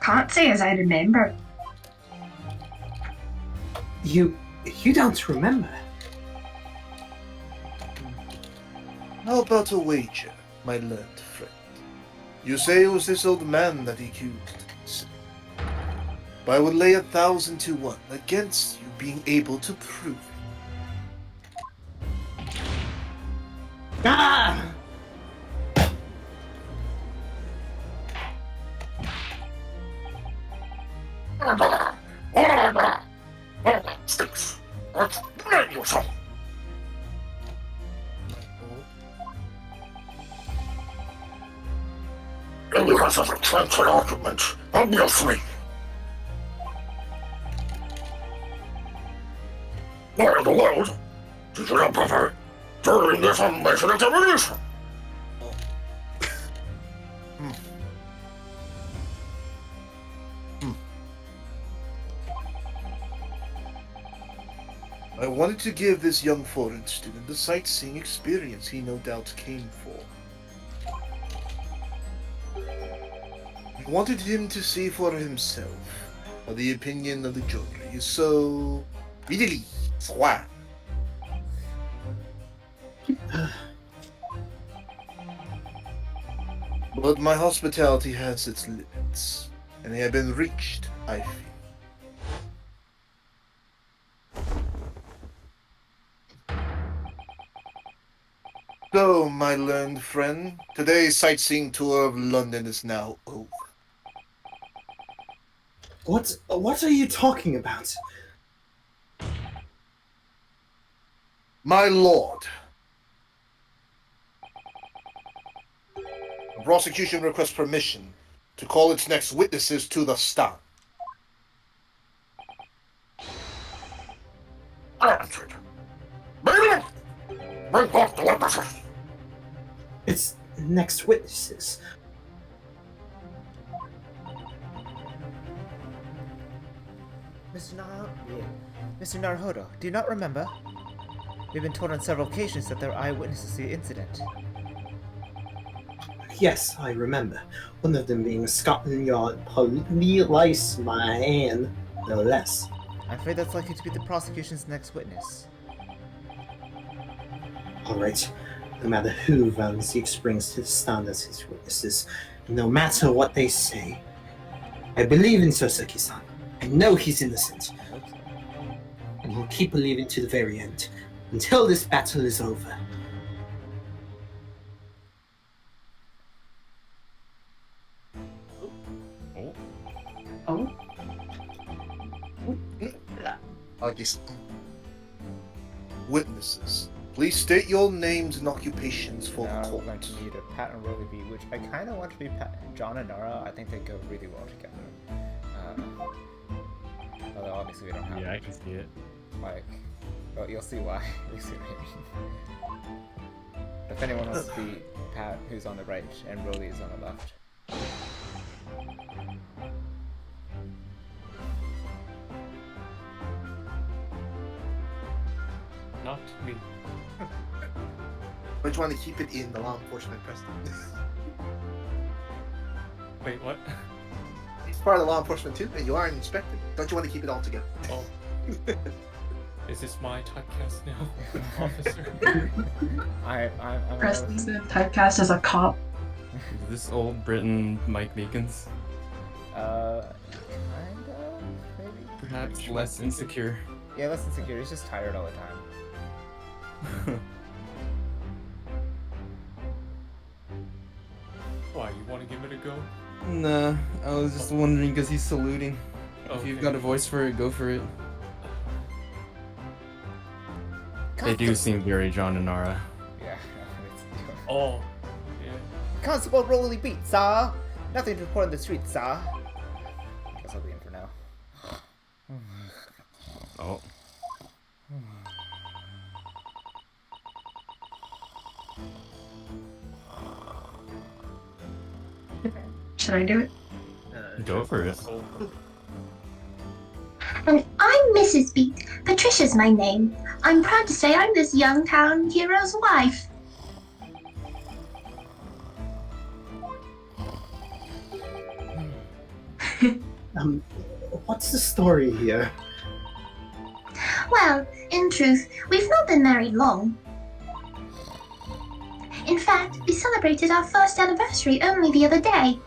can't say as I remember. You don't remember? How about a wager, my learned friend? You say it was this old man that he accused. But I would lay 1,000 to 1 against you being able to prove it. Ah! Because of a transfer argument, obviously. What in the world? Did you not prefer during this information examination? I wanted to give this young foreign student the sightseeing experience he no doubt came for. I wanted him to see for himself how the opinion of the jury is so readily square. But my hospitality has its limits, and they have been reached, I feel. So, my learned friend, today's sightseeing tour of London is now over. What are you talking about? My lord, the prosecution requests permission to call its next witnesses to the stand. Granted. Damon! Bring forth the witnesses! It's next witnesses. Mr. Naruhodo, do you not remember? We've been told on several occasions that there are eyewitnesses to the incident. Yes, I remember. One of them being a Scotland Yard policeman, no less. I'm afraid that's likely to be the prosecution's next witness. Alright, no matter who Van Zeeks brings to the stand as his witnesses, no matter what they say, I believe in Soseki-san. I know he's innocent. I hope so. And we'll keep believing to the very end, until this battle is over. Oh? Witnesses, please state your names and occupations for Now the we're court. going to need a Pat and Rolly B, which I kind of want to be John and Nara. I think they go really well together. Although obviously we don't have. Yeah, I can see it. Like, well, you'll see why. You'll see what I mean. If anyone wants to be Pat, who's on the right, and Rolly is on the left. Not me. Don't you want to keep it in the law enforcement precedent? Wait, what? It's part of the law enforcement too, and you are an inspector. Don't you want to keep it all together? Oh. Is this my typecast now, officer? I'm Presley's been typecast as a cop. Is this old Britain Mike Meekins? kind of, maybe? Perhaps less insecure. Yeah, less insecure. He's just tired all the time. Why, you want to give it a go? Nah, I was just wondering because he's saluting. If you've Okay. got a voice for it, go for it. They do seem very John and Nara. Yeah. Oh. Yeah. Constable Rolly beat, sir. Nothing to report on the street, sir. Guess I'll be in for now. Oh. Should I do it? Go for it. And I'm Mrs. Beat. Patricia's my name. I'm proud to say I'm this young town hero's wife. What's the story here? Well, in truth, we've not been married long. In fact, we celebrated our first anniversary only the other day.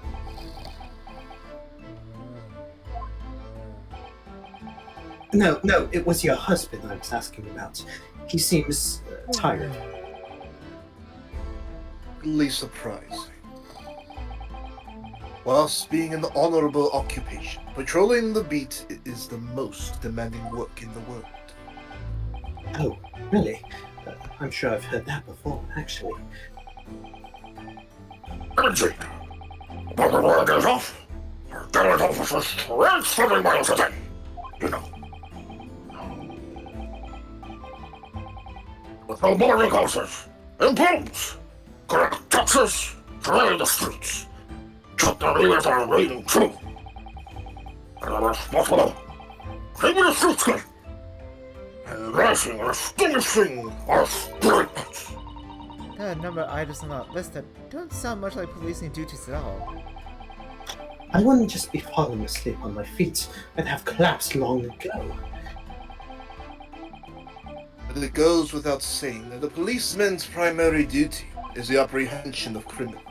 No, it was your husband I was asking about. He seems tired. Really surprising. Whilst being an honorable occupation, patrolling the beat is the most demanding work in the world. Oh, really? I'm sure I've heard that before, actually. Granted. But the word is off. Lieutenant officers straight 7 miles a day. You know. With no boarding houses, impose, collect taxes, drain the streets, check their ears are reading too. And are responsible, keeping the streets clean, and raising and extinguishing our streets. The number of items on that list that don't sound much like policing duties at all. I wouldn't just be falling asleep on my feet. I'd have collapsed long ago. But it goes without saying that the policeman's primary duty is the apprehension of criminals.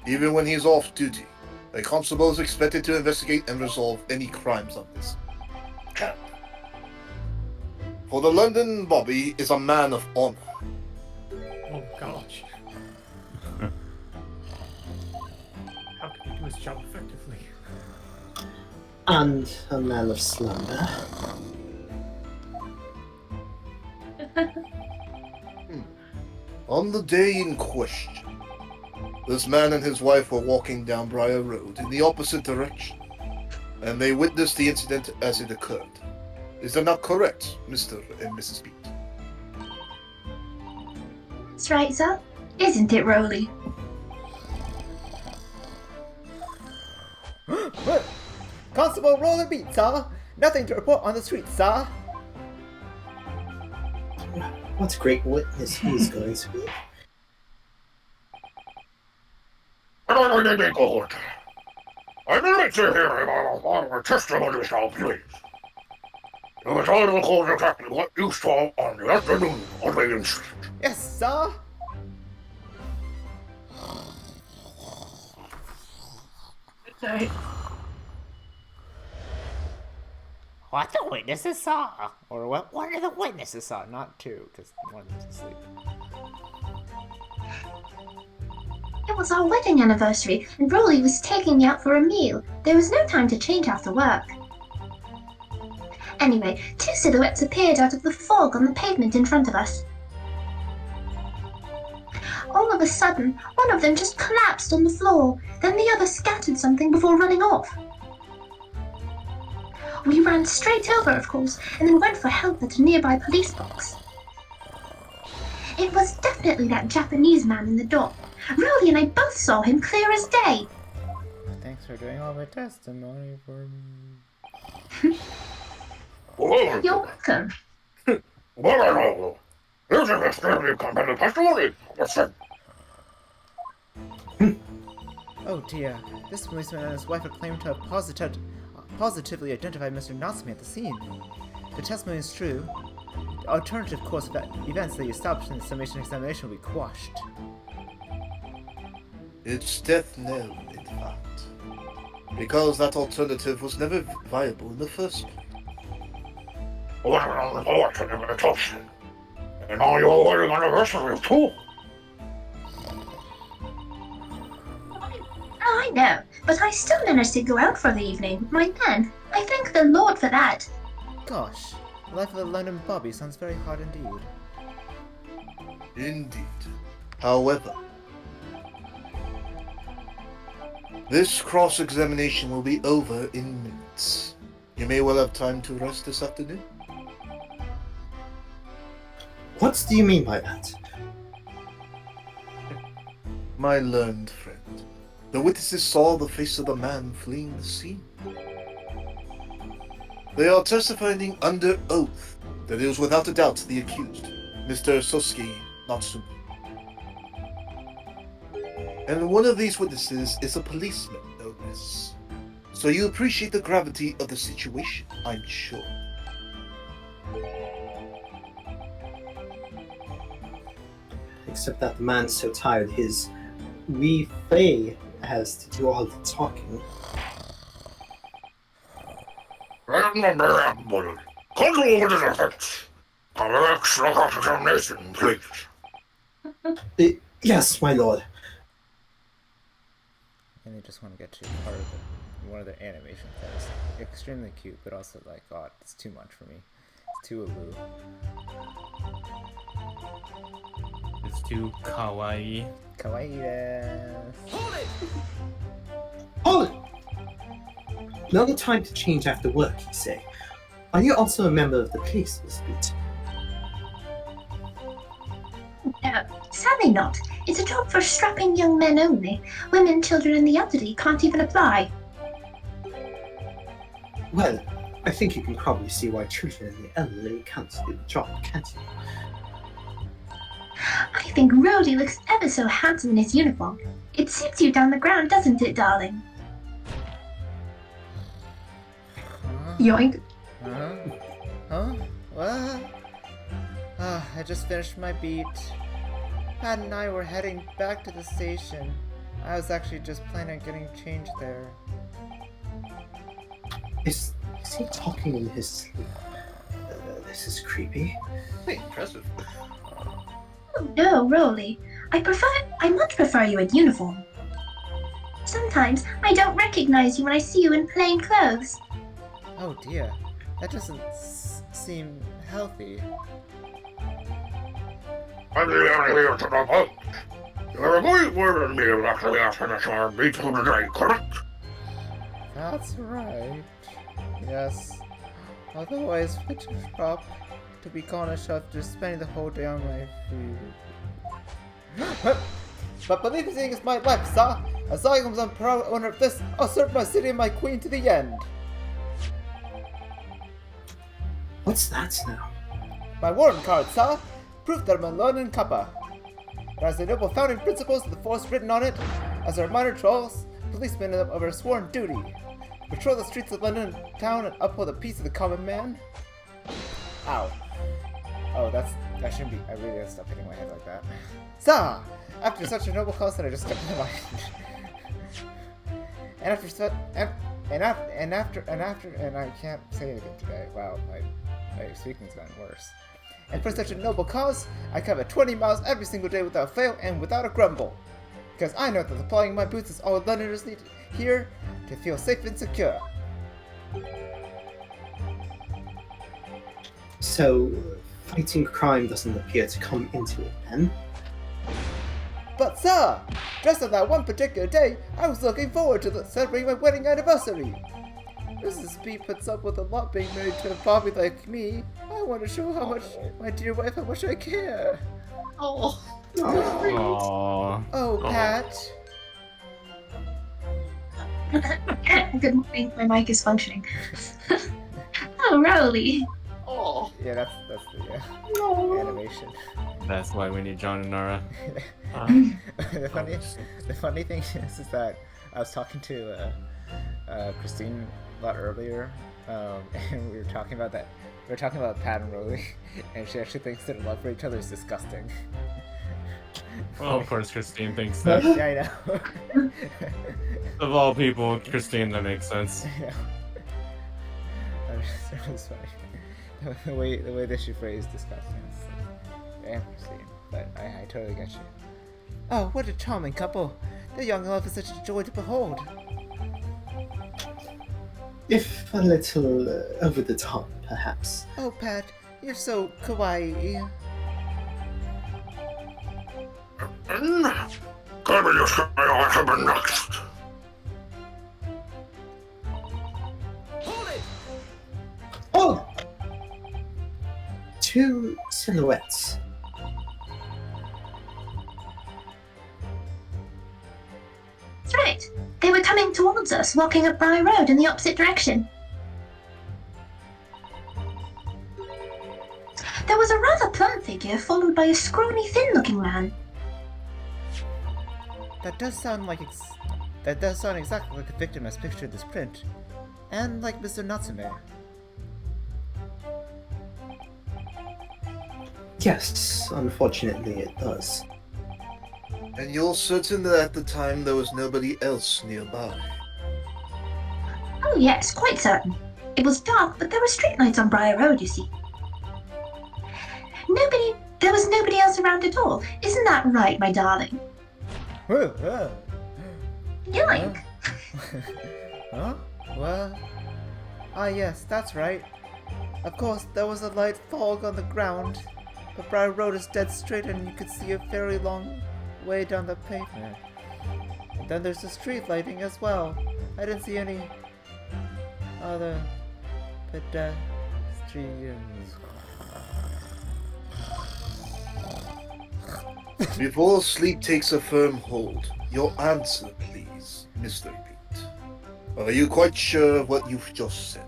Even when he's off duty, a constable is expected to investigate and resolve any crimes of this kind. For the London Bobby is a man of honor. Oh gosh. How can he do his job effectively? And a man of slumber. On the day in question, this man and his wife were walking down Briar Road in the opposite direction, and they witnessed the incident as it occurred. Is that not correct, Mr. and Mrs. Beat? That's right, sir. Isn't it, Rowley? What? Constable Roller Beat, sir. Nothing to report on the street, sir. What a great witness he's going to be. I need to hear our testimony now, please. You must all recall exactly what you saw on the afternoon of the incident. Yes, sir. Sorry. What the witnesses saw, or what one of the witnesses saw, not two, because one of them's asleep. It was our wedding anniversary, and Rowley was taking me out for a meal. There was no time to change after work. Anyway, two silhouettes appeared out of the fog on the pavement in front of us. All of a sudden, one of them just collapsed on the floor, then the other scattered something before running off. We ran straight over, of course, and then went for help at a nearby police box. It was definitely that Japanese man in the dock. Rowley and I both saw him clear as day. Thanks for doing all the testimony for me. You're welcome. Here's an extremely compelling testimony. Listen. Oh dear, this policeman and his wife are claiming to have positively identified Mr. Natsume at the scene. The testimony is true. The alternative course of events that you established in the summation examination will be quashed. It's death knell, in fact. Because that alternative was never viable in the first place. What an unfortunate exception. And on your wedding anniversary, too. I know, but I still managed to go out for the evening with my man. I thank the Lord for that. Gosh, the life of a London Bobby sounds very hard indeed. Indeed. However, this cross-examination will be over in minutes. You may well have time to rest this afternoon. What do you mean by that? My learned friend, the witnesses saw the face of the man fleeing the scene. They are testifying under oath that it was without a doubt the accused, Mr. Sosuke Natsume. And one of these witnesses is a policeman, no less. So you appreciate the gravity of the situation, I'm sure. Except that the man's so tired his tHe has to do all the talking. Control the defense. Extra cross-examination, please. Yes, my lord. And they just want to get to part of one of their animations that is extremely cute, but also like, God, it's too much for me. It's too aloo. It's too kawaii. Kawaii desu. Hold it! Not the time to change after work, you say. Are you also a member of the police, Miss Beat? No, sadly not. It's a job for strapping young men only. Women, children, and the elderly can't even apply. Well, I think you can probably see why children and the elderly can't do the job, can't you? I think Rhodey looks ever so handsome in his uniform. It suits you down the ground, doesn't it, darling? Yoink. Huh? What? I just finished my beat. Pat and I were heading back to the station. I was actually just planning on getting changed there. Is he talking in his sleep? This is creepy. Hey, impressive. Oh no, Rolly. I much prefer you in uniform. Sometimes I don't recognize you when I see you in plain clothes. Oh dear, that doesn't seem healthy. I'm here to propose. You're going with me after we have finished our meet for the day, correct? That's right. Yes. Although I was fit to shop to be garnished after spending the whole day on my feet. But believe me, is my life, sir. As long as I'm proud owner of this, I'll serve my city and my queen to the end. What's that now? My warrant card, sir. Proof that I'm a London Kappa. It has the noble founding principles of the force written on it, as a reminder to all policemen of our sworn duty. Patrol the streets of London town and uphold the peace of the common man. Ow. Oh, that shouldn't be. I really gotta stop hitting my head like that. Sir! After such a noble cause that I just stepped in my and I can't say anything today. Wow, my speaking's gotten worse. And for such a noble cause, I cover 20 miles every single day without fail and without a grumble. Because I know that applying my boots is all Londoners need here to feel safe and secure. So, fighting crime doesn't appear to come into it then? But sir, just on that one particular day, I was looking forward to celebrating my wedding anniversary. Mrs. B puts up with a lot being married to a Bobby like me. I want to show how much my dear wife, how much I care. Oh. Aww. Oh, Pat. Good morning, my mic is functioning. Oh, Rolly. Oh. Yeah, that's the animation. That's why we need John and Nara. The funny thing is that I was talking to Christine a lot earlier, and we were talking about that. We were talking about Pat and Rolly, and she actually thinks their love for each other is disgusting. Well, of course, Christine thinks that. Yeah, I know. Of all people, Christine, that makes sense. Yeah. It was funny. The way that she phrased disgusting. Damn, Christine. But I totally get you. Oh, what a charming couple. Their young love is such a joy to behold. If a little over the top, perhaps. Oh, Pat, you're so kawaii. Can you say I have been next? Oh! Two silhouettes. That's right. They were coming towards us, walking up Briar Road in the opposite direction. There was a rather plump figure followed by a scrawny, thin-looking man. That does sound exactly like the victim as pictured in this print. And like Mr. Natsume. Yes, unfortunately it does. And you're certain that at the time there was nobody else nearby? Oh yes, quite certain. It was dark, but there were streetlights on Briar Road, you see. There was nobody else around at all. Isn't that right, my darling? Yoink! Huh? Well... Ah yes, that's right. Of course, there was a light fog on the ground, but Briar Road is dead straight and you could see a very long way down the pavement. And then there's the street lighting as well. I didn't see any other pedestrians. Before sleep takes a firm hold, your answer, please, Mr. Pete. Are you quite sure of what you've just said?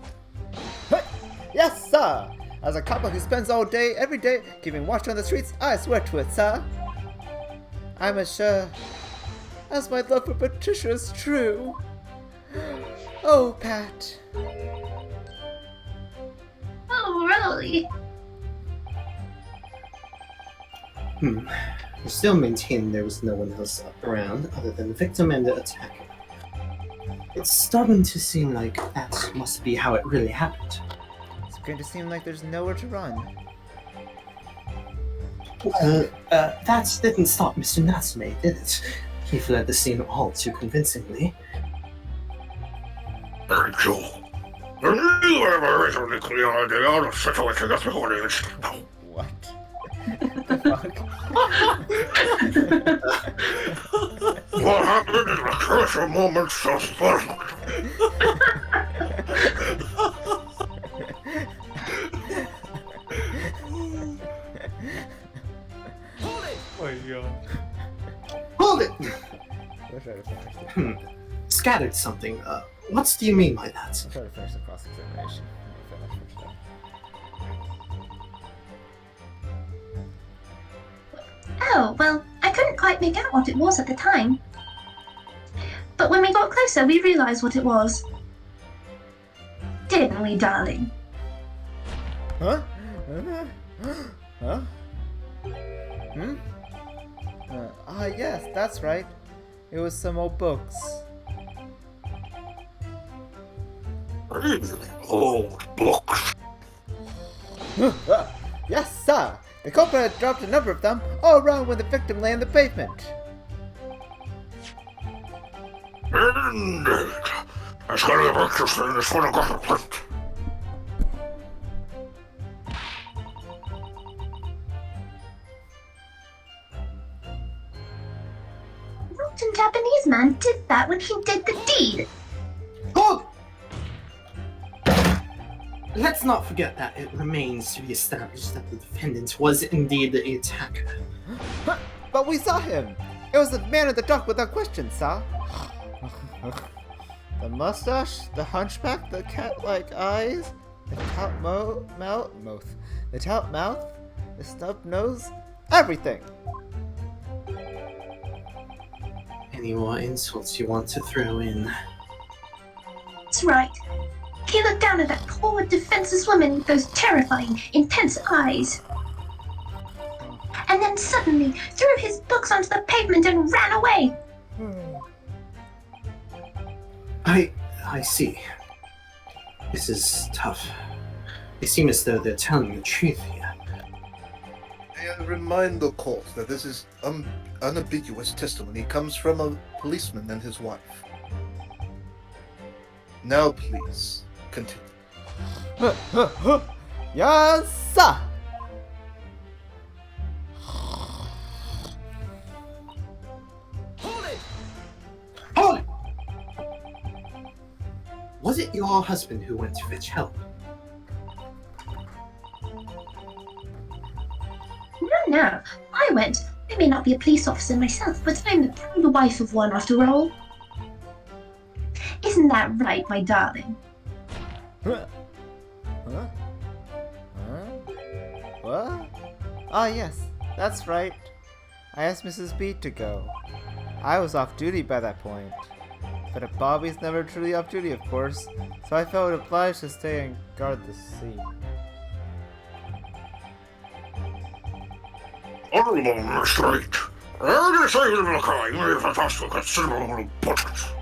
Yes, sir! As a couple who spends all day, every day, keeping watch on the streets, I swear to it, sir! I'm as sure as my love for Patricia is true. Oh, Pat. Oh, really? I still maintain there was no one else around other than the victim and the attacker. It's starting to seem like that must be how it really happened. It's going to seem like there's nowhere to run. Well, that didn't stop Mr. Natsume, did it? He fled the scene all too convincingly. Thank you. You have a reasonably clear idea of the situation that's before you now. What? The fuck? What happened in the crucial moments of perfect. Hold it! We'll try to finish it. Scattered something. What do you mean by that? I'll try to finish the cross-examination. Oh, well, I couldn't quite make out what it was at the time. But when we got closer, we realized what it was. Didn't we, darling? Huh? Huh? Yes, that's right. It was some old books. Old books. Yes, sir! The culprit had dropped a number of them all around when the victim lay on the pavement. Indeed. As scary of interest in this photographic print. Rotten Japanese man did that when he did the deed. Hold! Let's not forget that it remains to be established that the defendant was indeed the attacker. But we saw him! It was the man in the dock without question, sir. The mustache, the hunchback, the cat-like eyes, the tout mouth, the tout mouth, the snub nose, everything! Any more insults you want to throw in? That's right. He looked down at that poor, defenseless woman with those terrifying, intense eyes. And then suddenly threw his books onto the pavement and ran away. I see. This is tough. They seem as though they're telling the truth here. I remind the court that this is unambiguous testimony comes from a policeman and his wife. Now, please, continue. Yes, sir! Hold it! Was it your husband who went to fetch help? No, I went. I may not be a police officer myself, but I'm the wife of one after all. Isn't that right, my darling? Huh? What? Ah, yes, that's right. I asked Mrs. B to go. I was off duty by that point. But a Bobby's never truly off duty, of course, so I felt obliged to stay and guard the scene. Along the street. Any saving of the crime may cost a considerable budget.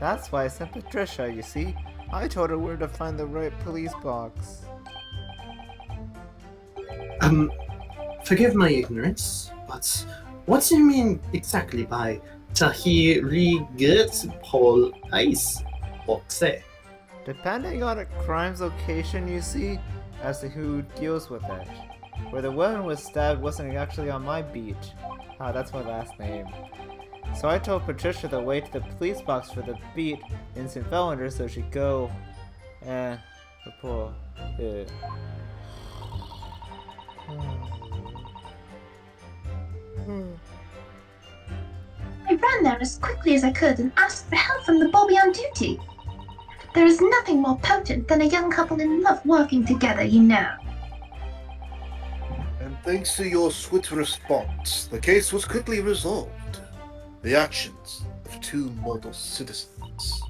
That's why I sent Patricia, you see. I told her where to find the right police box. Forgive my ignorance, but what do you mean exactly by tHe Paul Ice Boxe? Depending on a crime's location, you see, as to who deals with it. Where the woman was stabbed wasn't actually on my beat. Ah, that's my last name. So I told Patricia the way to the police box for the beat instant fell under so she'd go and report it. I ran there as quickly as I could and asked for help from the Bobby on duty. There is nothing more potent than a young couple in love working together, you know. And thanks to your swift response, the case was quickly resolved. The actions of two model citizens.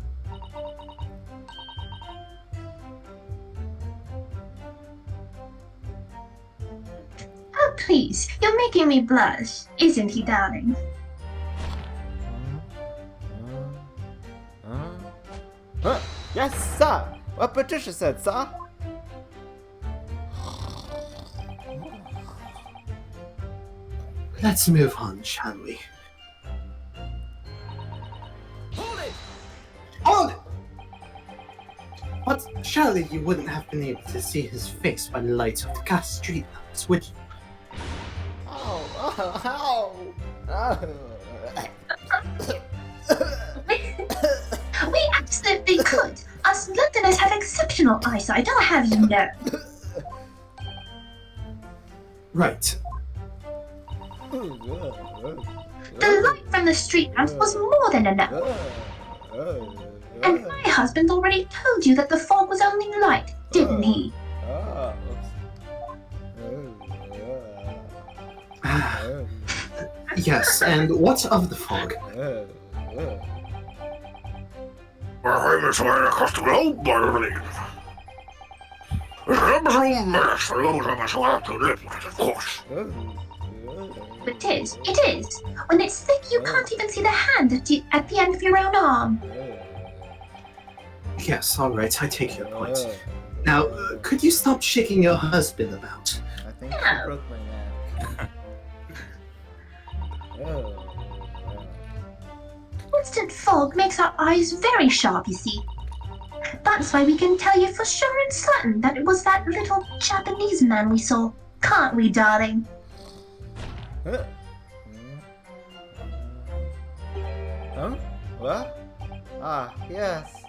Oh, please, you're making me blush, isn't he, darling? Huh? Yes, sir! What Patricia said, sir! let's move on, shall we? Hold it! Hold it! But surely you wouldn't have been able to see his face by the light of the gas street lamps, would you? We absolutely could. Us Londoners have exceptional eyesight, I'll have you know. Right. The light from the street lamps was more than enough. And my husband already told you that the fog was only light, didn't he? Yes, and what of the fog? It is. When it's thick, you can't even see the hand at the end of your own arm. Yes, alright, I take your point. Now, could you stop shaking your husband about? I think No. I broke my neck. Constant fog makes our eyes very sharp, you see. That's why we can tell you for sure and certain that it was that little Japanese man we saw. Can't we, darling? Huh? What? Ah, yes.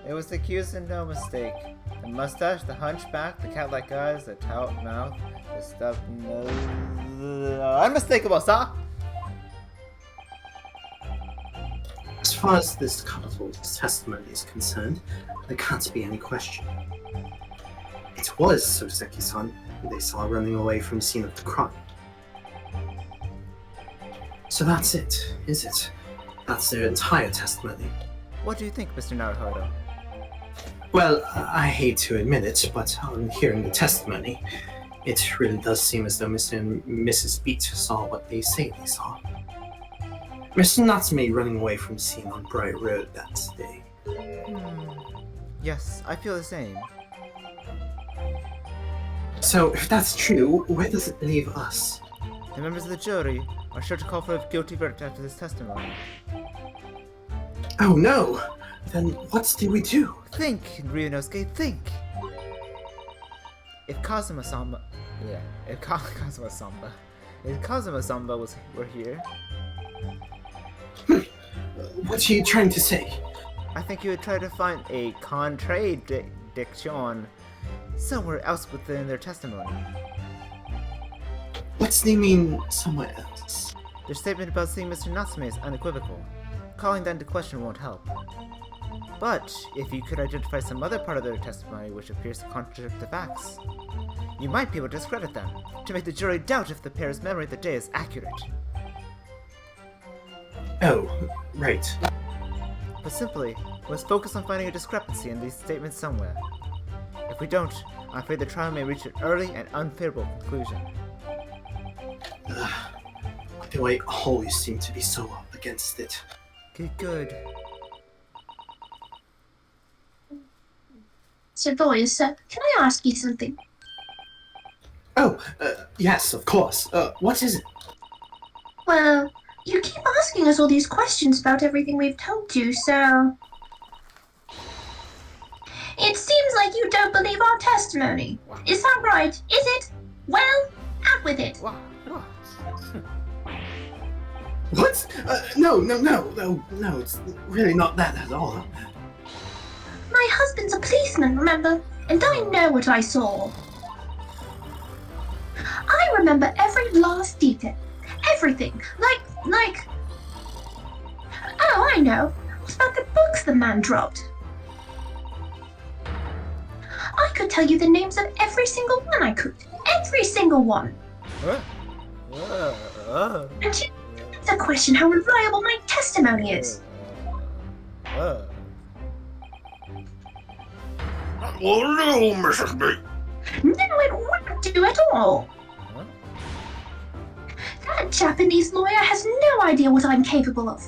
It was the cues and no mistake. The mustache, the hunchback, the cat-like eyes, the tout mouth, the stuffed nose. Unmistakable, sir! As far as this couple's testimony is concerned, there can't be any question. It was Soseki-san who they saw running away from the scene of the crime. So that's it, is it? That's their entire testimony. What do you think, Mr. Naruhodo? Well, I hate to admit it, but on hearing the testimony, it really does seem as though Mr. and Mrs. Beat saw what they say they saw. Mr. Natsume running away from the scene on Bright Road that day. Yes, I feel the same. So, if that's true, where does it leave us? The members of the jury are sure to call for a guilty verdict after this testimony. Oh no! Then what do we do? Think, Ryunosuke, think! If Kazuma-samba... Yeah, if Kazuma-samba... If Kazuma-samba were here, What are you trying to say? I think you would try to find a contradiction somewhere else within their testimony. What do you mean, somewhere else? Their statement about seeing Mr. Natsume is unequivocal. Calling that into question won't help. But if you could identify some other part of their testimony which appears to contradict the facts, you might be able to discredit them, to make the jury doubt if the pair's memory of the day is accurate. Oh, right. But simply, let's focus on finding a discrepancy in these statements somewhere. If we don't, I'm afraid the trial may reach an early and unfavorable conclusion. Why do I always seem to be so up against it? Good. Sir Lawyer, sir, can I ask you something? Oh, yes, of course. What is it? Well, you keep asking us all these questions about everything we've told you, so... It seems like you don't believe our testimony. Is that right? Is it? Well, out with it. What? No, it's really not that at all. My husband's a policeman, remember? And I know what I saw. I remember every last detail. Everything. Like... Oh, I know. What about the books the man dropped? I could tell you the names of every single one I could. Every single one. And you the question how reliable my testimony is. Well, no, Mrs. B. No, it wouldn't do at all. That Japanese lawyer has no idea what I'm capable of.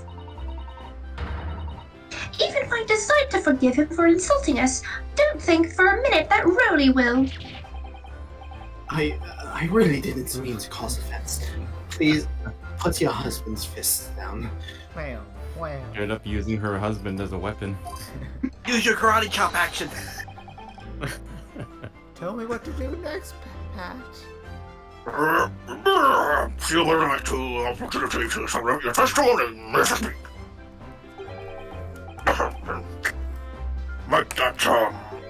Even if I decide to forgive him for insulting us, don't think for a minute that Rowley will. I really didn't mean to cause offense. please put your husband's fist down. Wow, wow. Ended up using her husband as a weapon. Use your karate chop action. Tell me what to do next, Pat. You would like to opportunity to surrender your festival and message me. Make that,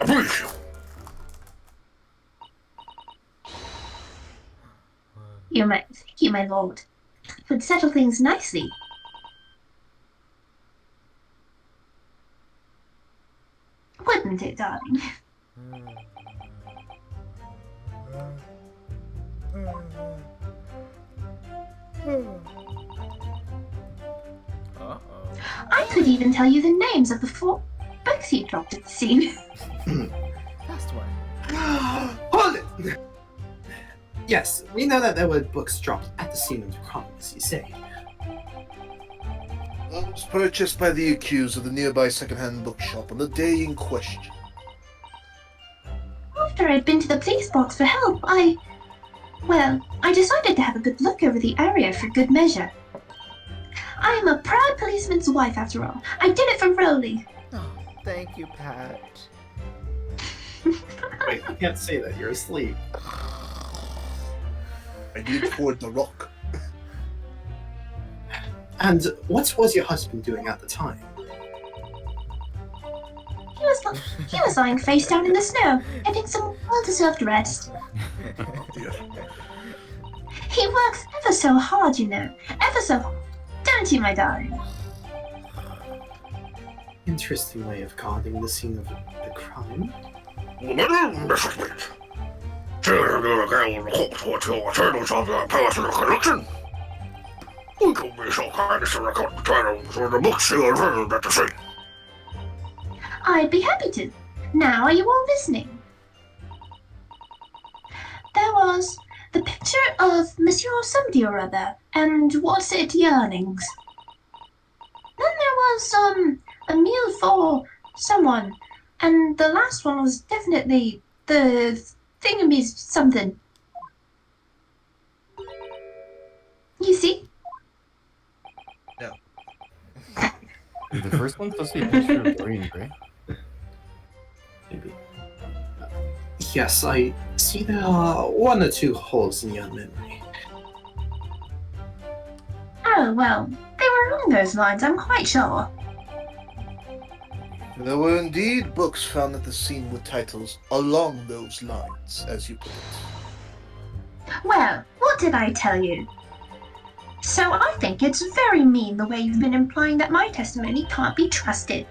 please. Thank you, my lord. Would settle things nicely. Wouldn't it, darling? I could even tell you the names of the 4 books you dropped at the scene. Last one. Hold it! Yes, we know that there were books dropped at the scene of the crime, as you say. Those purchased by the accused of the nearby second-hand bookshop on the day in question. After I'd been to the police box for help, I decided to have a good look over the area for good measure. I am a proud policeman's wife, after all. I did it for Rowley. Oh, thank you, Pat. Wait, you can't say that, you're asleep. I did it for the rock. And what was your husband doing at the time? He was lying face down in the snow, getting some well-deserved rest. Oh dear. He works ever so hard, you know. Ever so hard. Don't you, my darling? Interesting way of guarding the scene of the crime. Message me. Tell your girl what your titles of your personal collection. We could be so kind as to record the titles of the books you have at the scene. I'd be happy to. Now, are you all listening? There was the picture of Monsieur somebody or other, and what's it, yearnings. Then there was, a meal for someone, and the last one was definitely the thingamy's something. You see? No. The first one's supposed to be a picture of Dorian Gray. Maybe. Yes, I see there are 1 or 2 holes in your memory. Oh, well, they were along those lines, I'm quite sure. There were indeed books found at the scene with titles along those lines, as you put it. Well, what did I tell you? So I think it's very mean the way you've been implying that my testimony can't be trusted.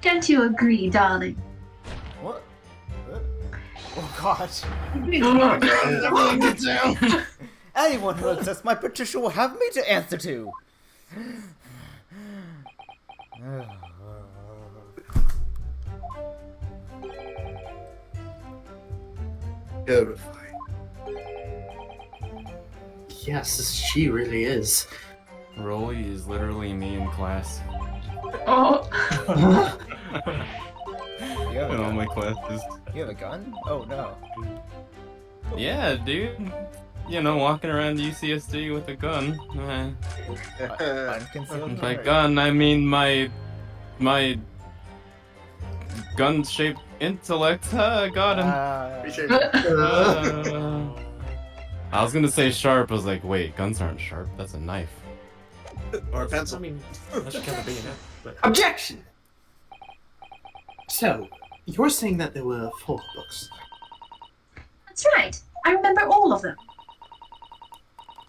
Don't you agree, darling? What? Oh God. Anyone who accepts my petition will have me to answer to. Terrifying. Yes, she really is. Rolly is literally me in class. Oh. You have a In all gun? my classes. You have a gun? Oh no. Yeah, dude. You know, walking around UCSD with a gun. Unconcealed By carry. gun, I mean my gun-shaped intellect. Got him. I was gonna say sharp. I was like, wait, guns aren't sharp. That's a knife. Or a pencil. I mean, that's kind of big enough. But Objection! So, you're saying that there were 4 books. That's right. I remember all of them.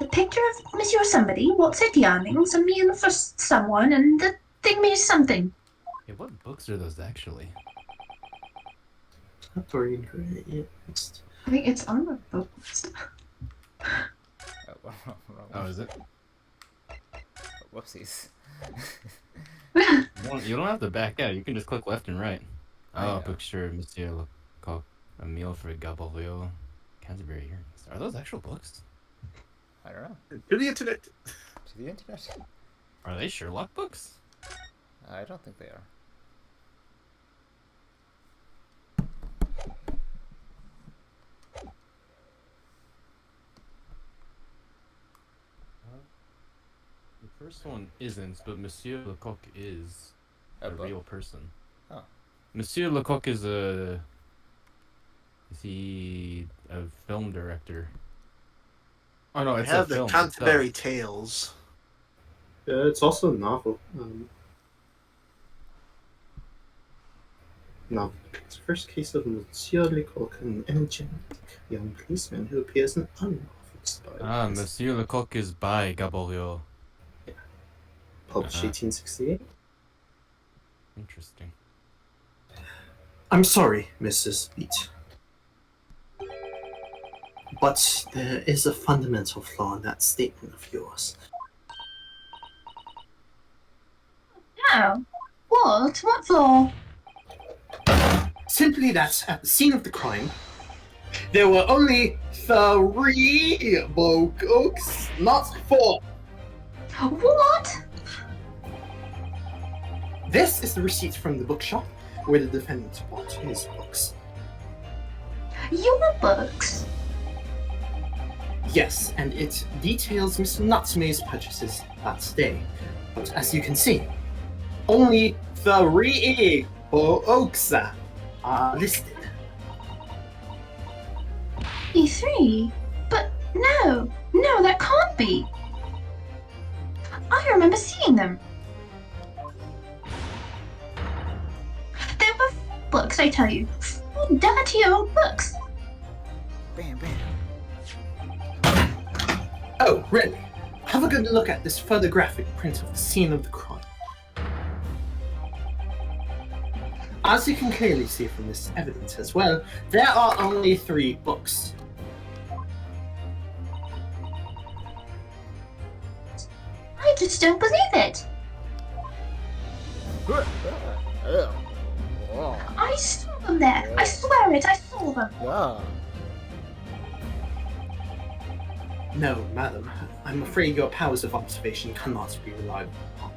The picture of Monsieur somebody, what's it, yearnings, a meal for someone, and the thing means something. Hey, what books are those actually? Dorian Gray, yes. I think it's on the book list. Oh, is it? Whoopsies. You don't have to back out. You can just click left and right. I Oh, know. picture of Monsieur Lecoq, a meal for Gaboriau, Canterbury earrings. Are those actual books? I don't know. To the internet. To the internet? Are they Sherlock books? I don't think they are. first one isn't, but Monsieur Lecoq is a real person. Oh. Monsieur Lecoq is a... Is he a film director? Oh no, We it's have a the film Canterbury itself. Tales. It's also a novel. No, it's the first case of Monsieur Lecoq, an energetic young policeman who appears in unlawful spy. Ah, Monsieur Lecoq is by Gaboriau. Published 1868. Interesting. I'm sorry, Mrs. Beat. But there is a fundamental flaw in that statement of yours. No. What? What for? Simply that at the scene of the crime, there were only 3 books, not 4. What? This is the receipt from the bookshop where the defendant bought his books. Your books? Yes, and it details Mr. Natsume's purchases that day. But as you can see, only 3 books are listed. E3? But no, that can't be. I remember seeing them. There were 4 books, I tell you. 4 dirty old books. Bam, bam. Oh, really? Have a good look at this photographic print of the scene of the crime. As you can clearly see from this evidence as well, there are only 3 books. I just don't believe it. I saw them there. I swear it, I saw them. No, madam, I'm afraid your powers of observation cannot be relied upon.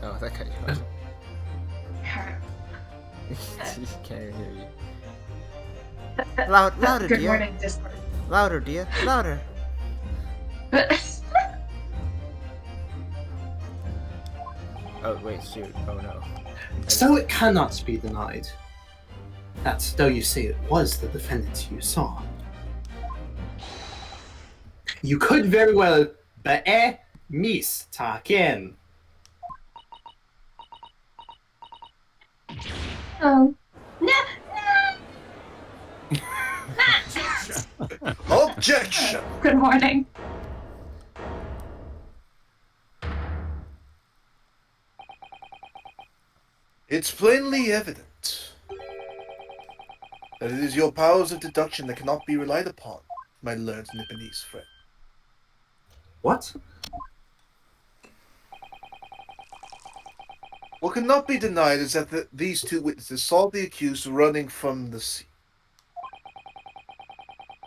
Oh, that cut you off. He can't hear you. Louder, Good dear. morning, Discord. Louder, dear. Louder. Oh, wait, shoot. Oh, no. So it cannot be denied that, though you say it was the defendant you saw, you could very well be Miss TaKen. Oh. No. Objection! Good morning. It's plainly evident that it is your powers of deduction that cannot be relied upon, my learned Nipponese friend. What? What cannot be denied is that these 2 witnesses saw the accused running from the scene.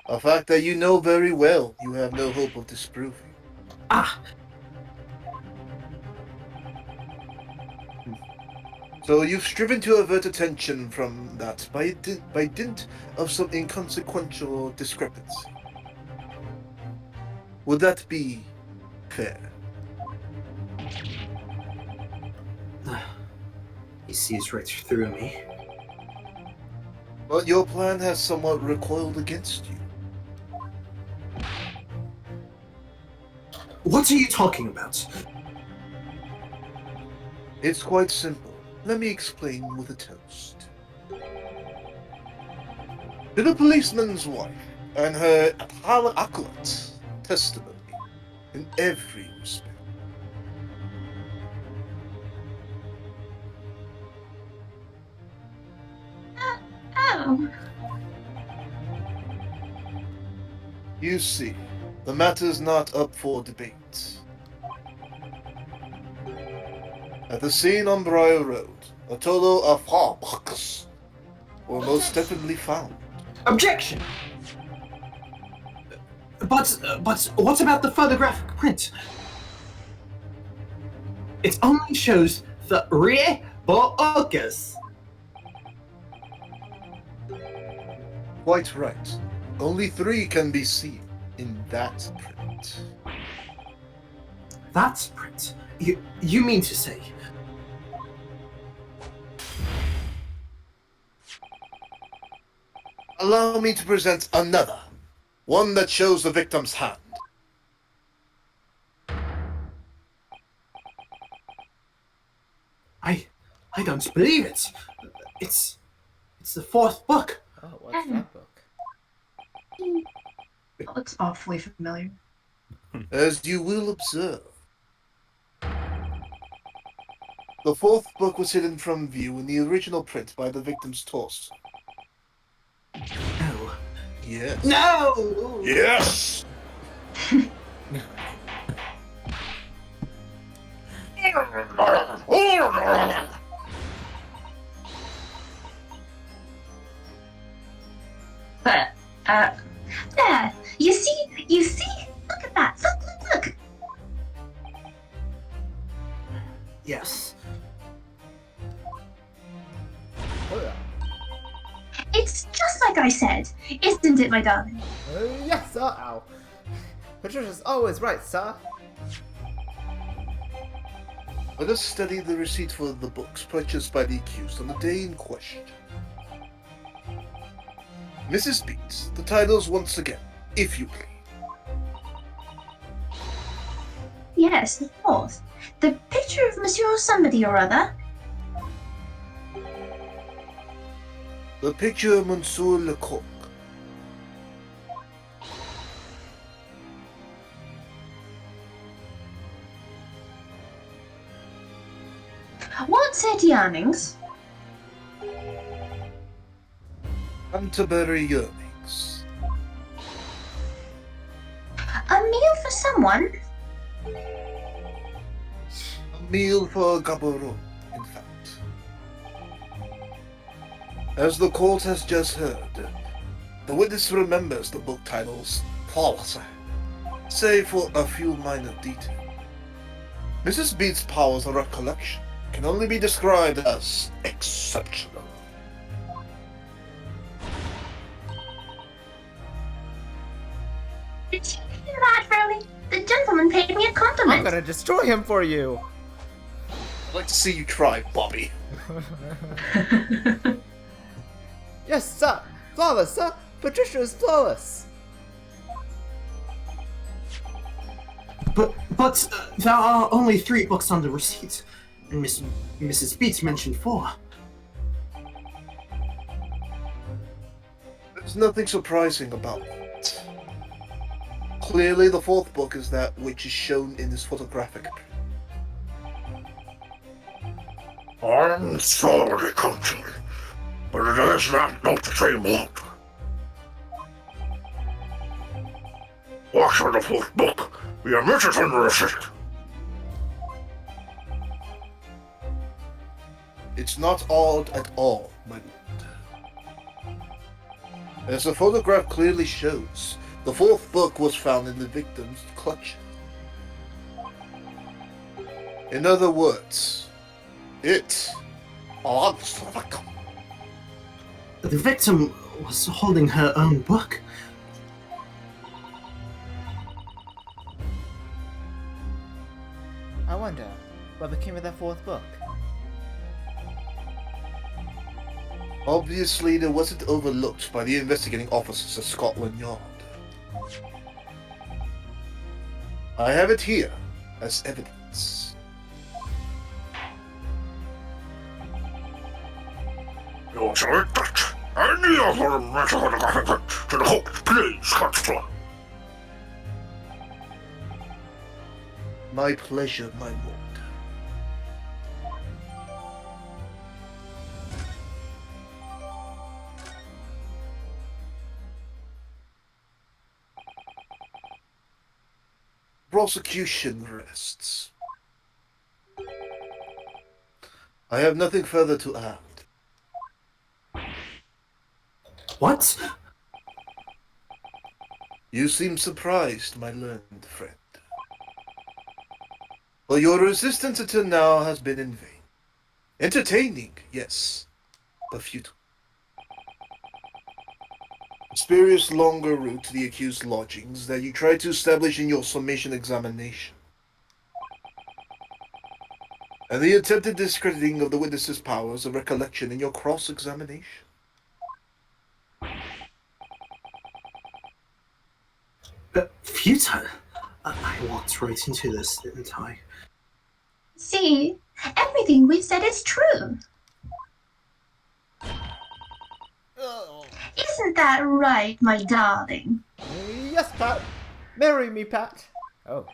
A fact that you know very well you have no hope of disproving. Ah! So you've striven to avert attention from that by dint of some inconsequential discrepancy. Would that be fair? He sees right through me. But your plan has somewhat recoiled against you. What are you talking about? It's quite simple. Let me explain with a toast. To the policeman's wife and her accurate testimony in every respect. Oh. You see, the matter's not up for debate. At the scene on Briar Road, a total of 4 books were most definitely found. Objection! But what about the photographic print? It only shows 3 books. Quite right. Only 3 can be seen. in that print. That print? You mean to say? Allow me to present another, one that shows the victim's hand. I don't believe it. It's the fourth book. Oh, what's that book? That looks awfully familiar. As you will observe, the fourth book was hidden from view in the original print by the victim's torso. No. Yes. No! Yes! But, there! You see? Look at that! Look! Yes. Oh, yeah. It's just like I said, isn't it, my darling? Yes, sir. Ow. Patricia's always right, sir. Let us study the receipt for the books purchased by the accused on the day in question. Mrs. Beats, the titles once again, if you please. Yes, the fourth. The picture of Monsieur somebody or other. The picture of Monsieur Lecoq. What said yearnings? Canterbury yearnings. A meal for someone? A meal for Gabaron, in fact. As the court has just heard, the witness remembers the book titles flawlessly, save for a few minor details. Mrs. Beats' powers of recollection can only be described as exceptional. Did you hear that, Rowley? The gentleman paid me a compliment. I'm gonna destroy him for you. I'd like to see you try, Bobby. Yes, sir. Flawless, sir. Patricia is flawless. But there are only 3 books on the receipt, and Mrs. Beats mentioned 4. There's nothing surprising about that. Clearly, the fourth book is that which is shown in this photographic. I'm sorry, Country, but it is not the same book. What's in the fourth book? We omit it on the receipt. It's not odd at all, my lord. As the photograph clearly shows, the fourth book was found in the victim's clutches. In other words, it belongs to the victim. The victim was holding her own book. I wonder, what became of that fourth book? Obviously, it wasn't overlooked by the investigating officers at Scotland Yard. I have it here as evidence. You'll select that. Any other photographic to the court, please, Constable. My pleasure, my lord. Prosecution rests. I have nothing further to add. What? You seem surprised, my learned friend. Well, your resistance until now has been in vain. Entertaining, yes, but futile. Spurious longer route to the accused lodgings that you tried to establish in your summation examination. And the attempted discrediting of the witness's powers of recollection in your cross-examination. Futile? I walked right into this, didn't I? See, everything we've said is true. Isn't that right, my darling? Yes, Pat. Marry me, Pat. Oh.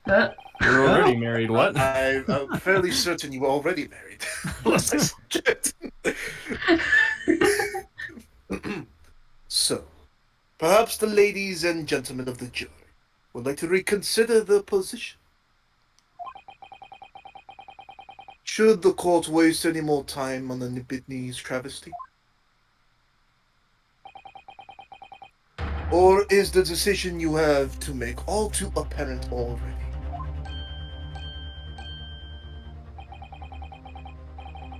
You're already married, what? I'm fairly certain you were already married. Unless I forget. So, perhaps the ladies and gentlemen of the jury would like to reconsider their position. Should the court waste any more time on the Nibitni's travesty? Or is the decision you have to make all too apparent already?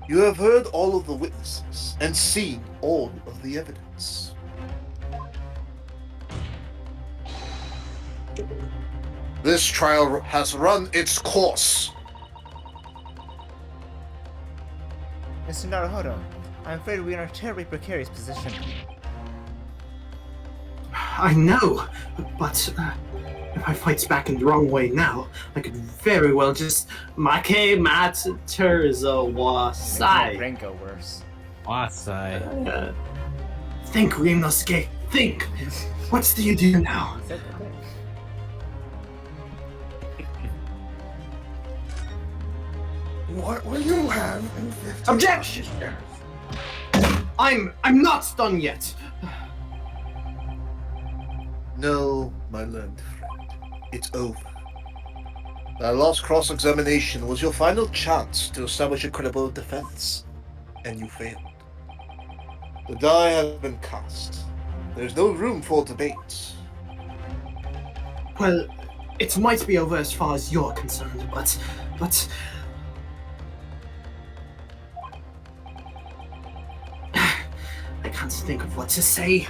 You have heard all of the witnesses and seen all of the evidence. This trial has run its course. Mr. Naruhodo, I'm afraid we're in a terribly precarious position. I know, but if I fight back in the wrong way now, I could very well just make matters wasai. Brain go worse. Wasai. Think, Ryunosuke, think! What do you do now? He said the thing. What will you have in 50 Objection! I'm not done yet. No, my learned friend. It's over. That last cross-examination was your final chance to establish a credible defense, and you failed. The die has been cast. There's no room for debate. Well, it might be over as far as you're concerned, but I can't think of what to say.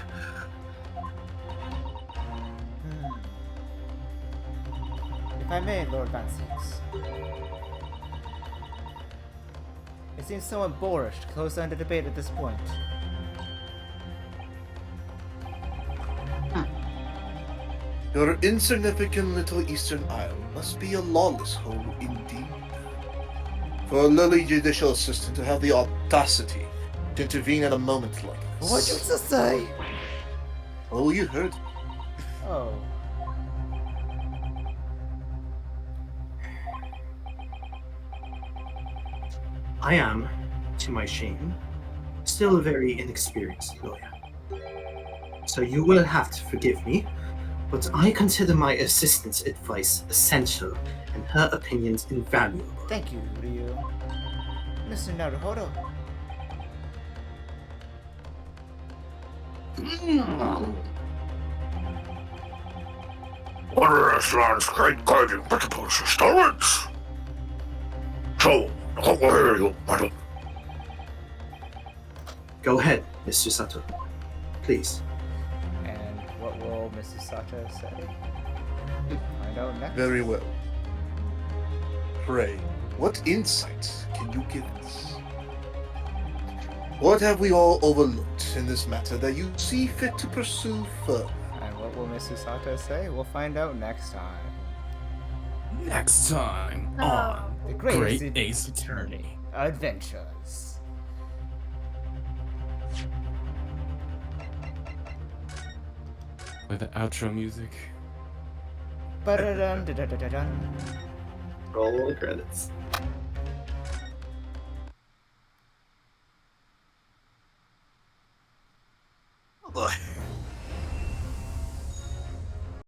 If I may, Lord Van Six. It seems somewhat boorish to close down the debate at this point. Your insignificant little eastern isle must be a lawless hole indeed. For a lowly judicial assistant to have the audacity to intervene at a moment like this. What'd you just say? Oh, you heard. Oh. I am, to my shame, still a very inexperienced lawyer. So you will have to forgive me, but I consider my assistant's advice essential and her opinions invaluable. Thank you, Ryu. Mr. Naruhodo. What are restaurants great guiding principles storage? So, how are you, madam? Go ahead, Mr. Sato. Please. And what will Mrs. Sato say? Find out next. Very well. Pray, what insight can you give us? What have we all overlooked in this matter that you see fit to pursue further? And what will Mrs. Sato say? We'll find out next time. Next time on The Great Great Ace Attorney. Adventures. With the outro music. Ba-da-dun, da-da-da-da-dun. Roll the credits. The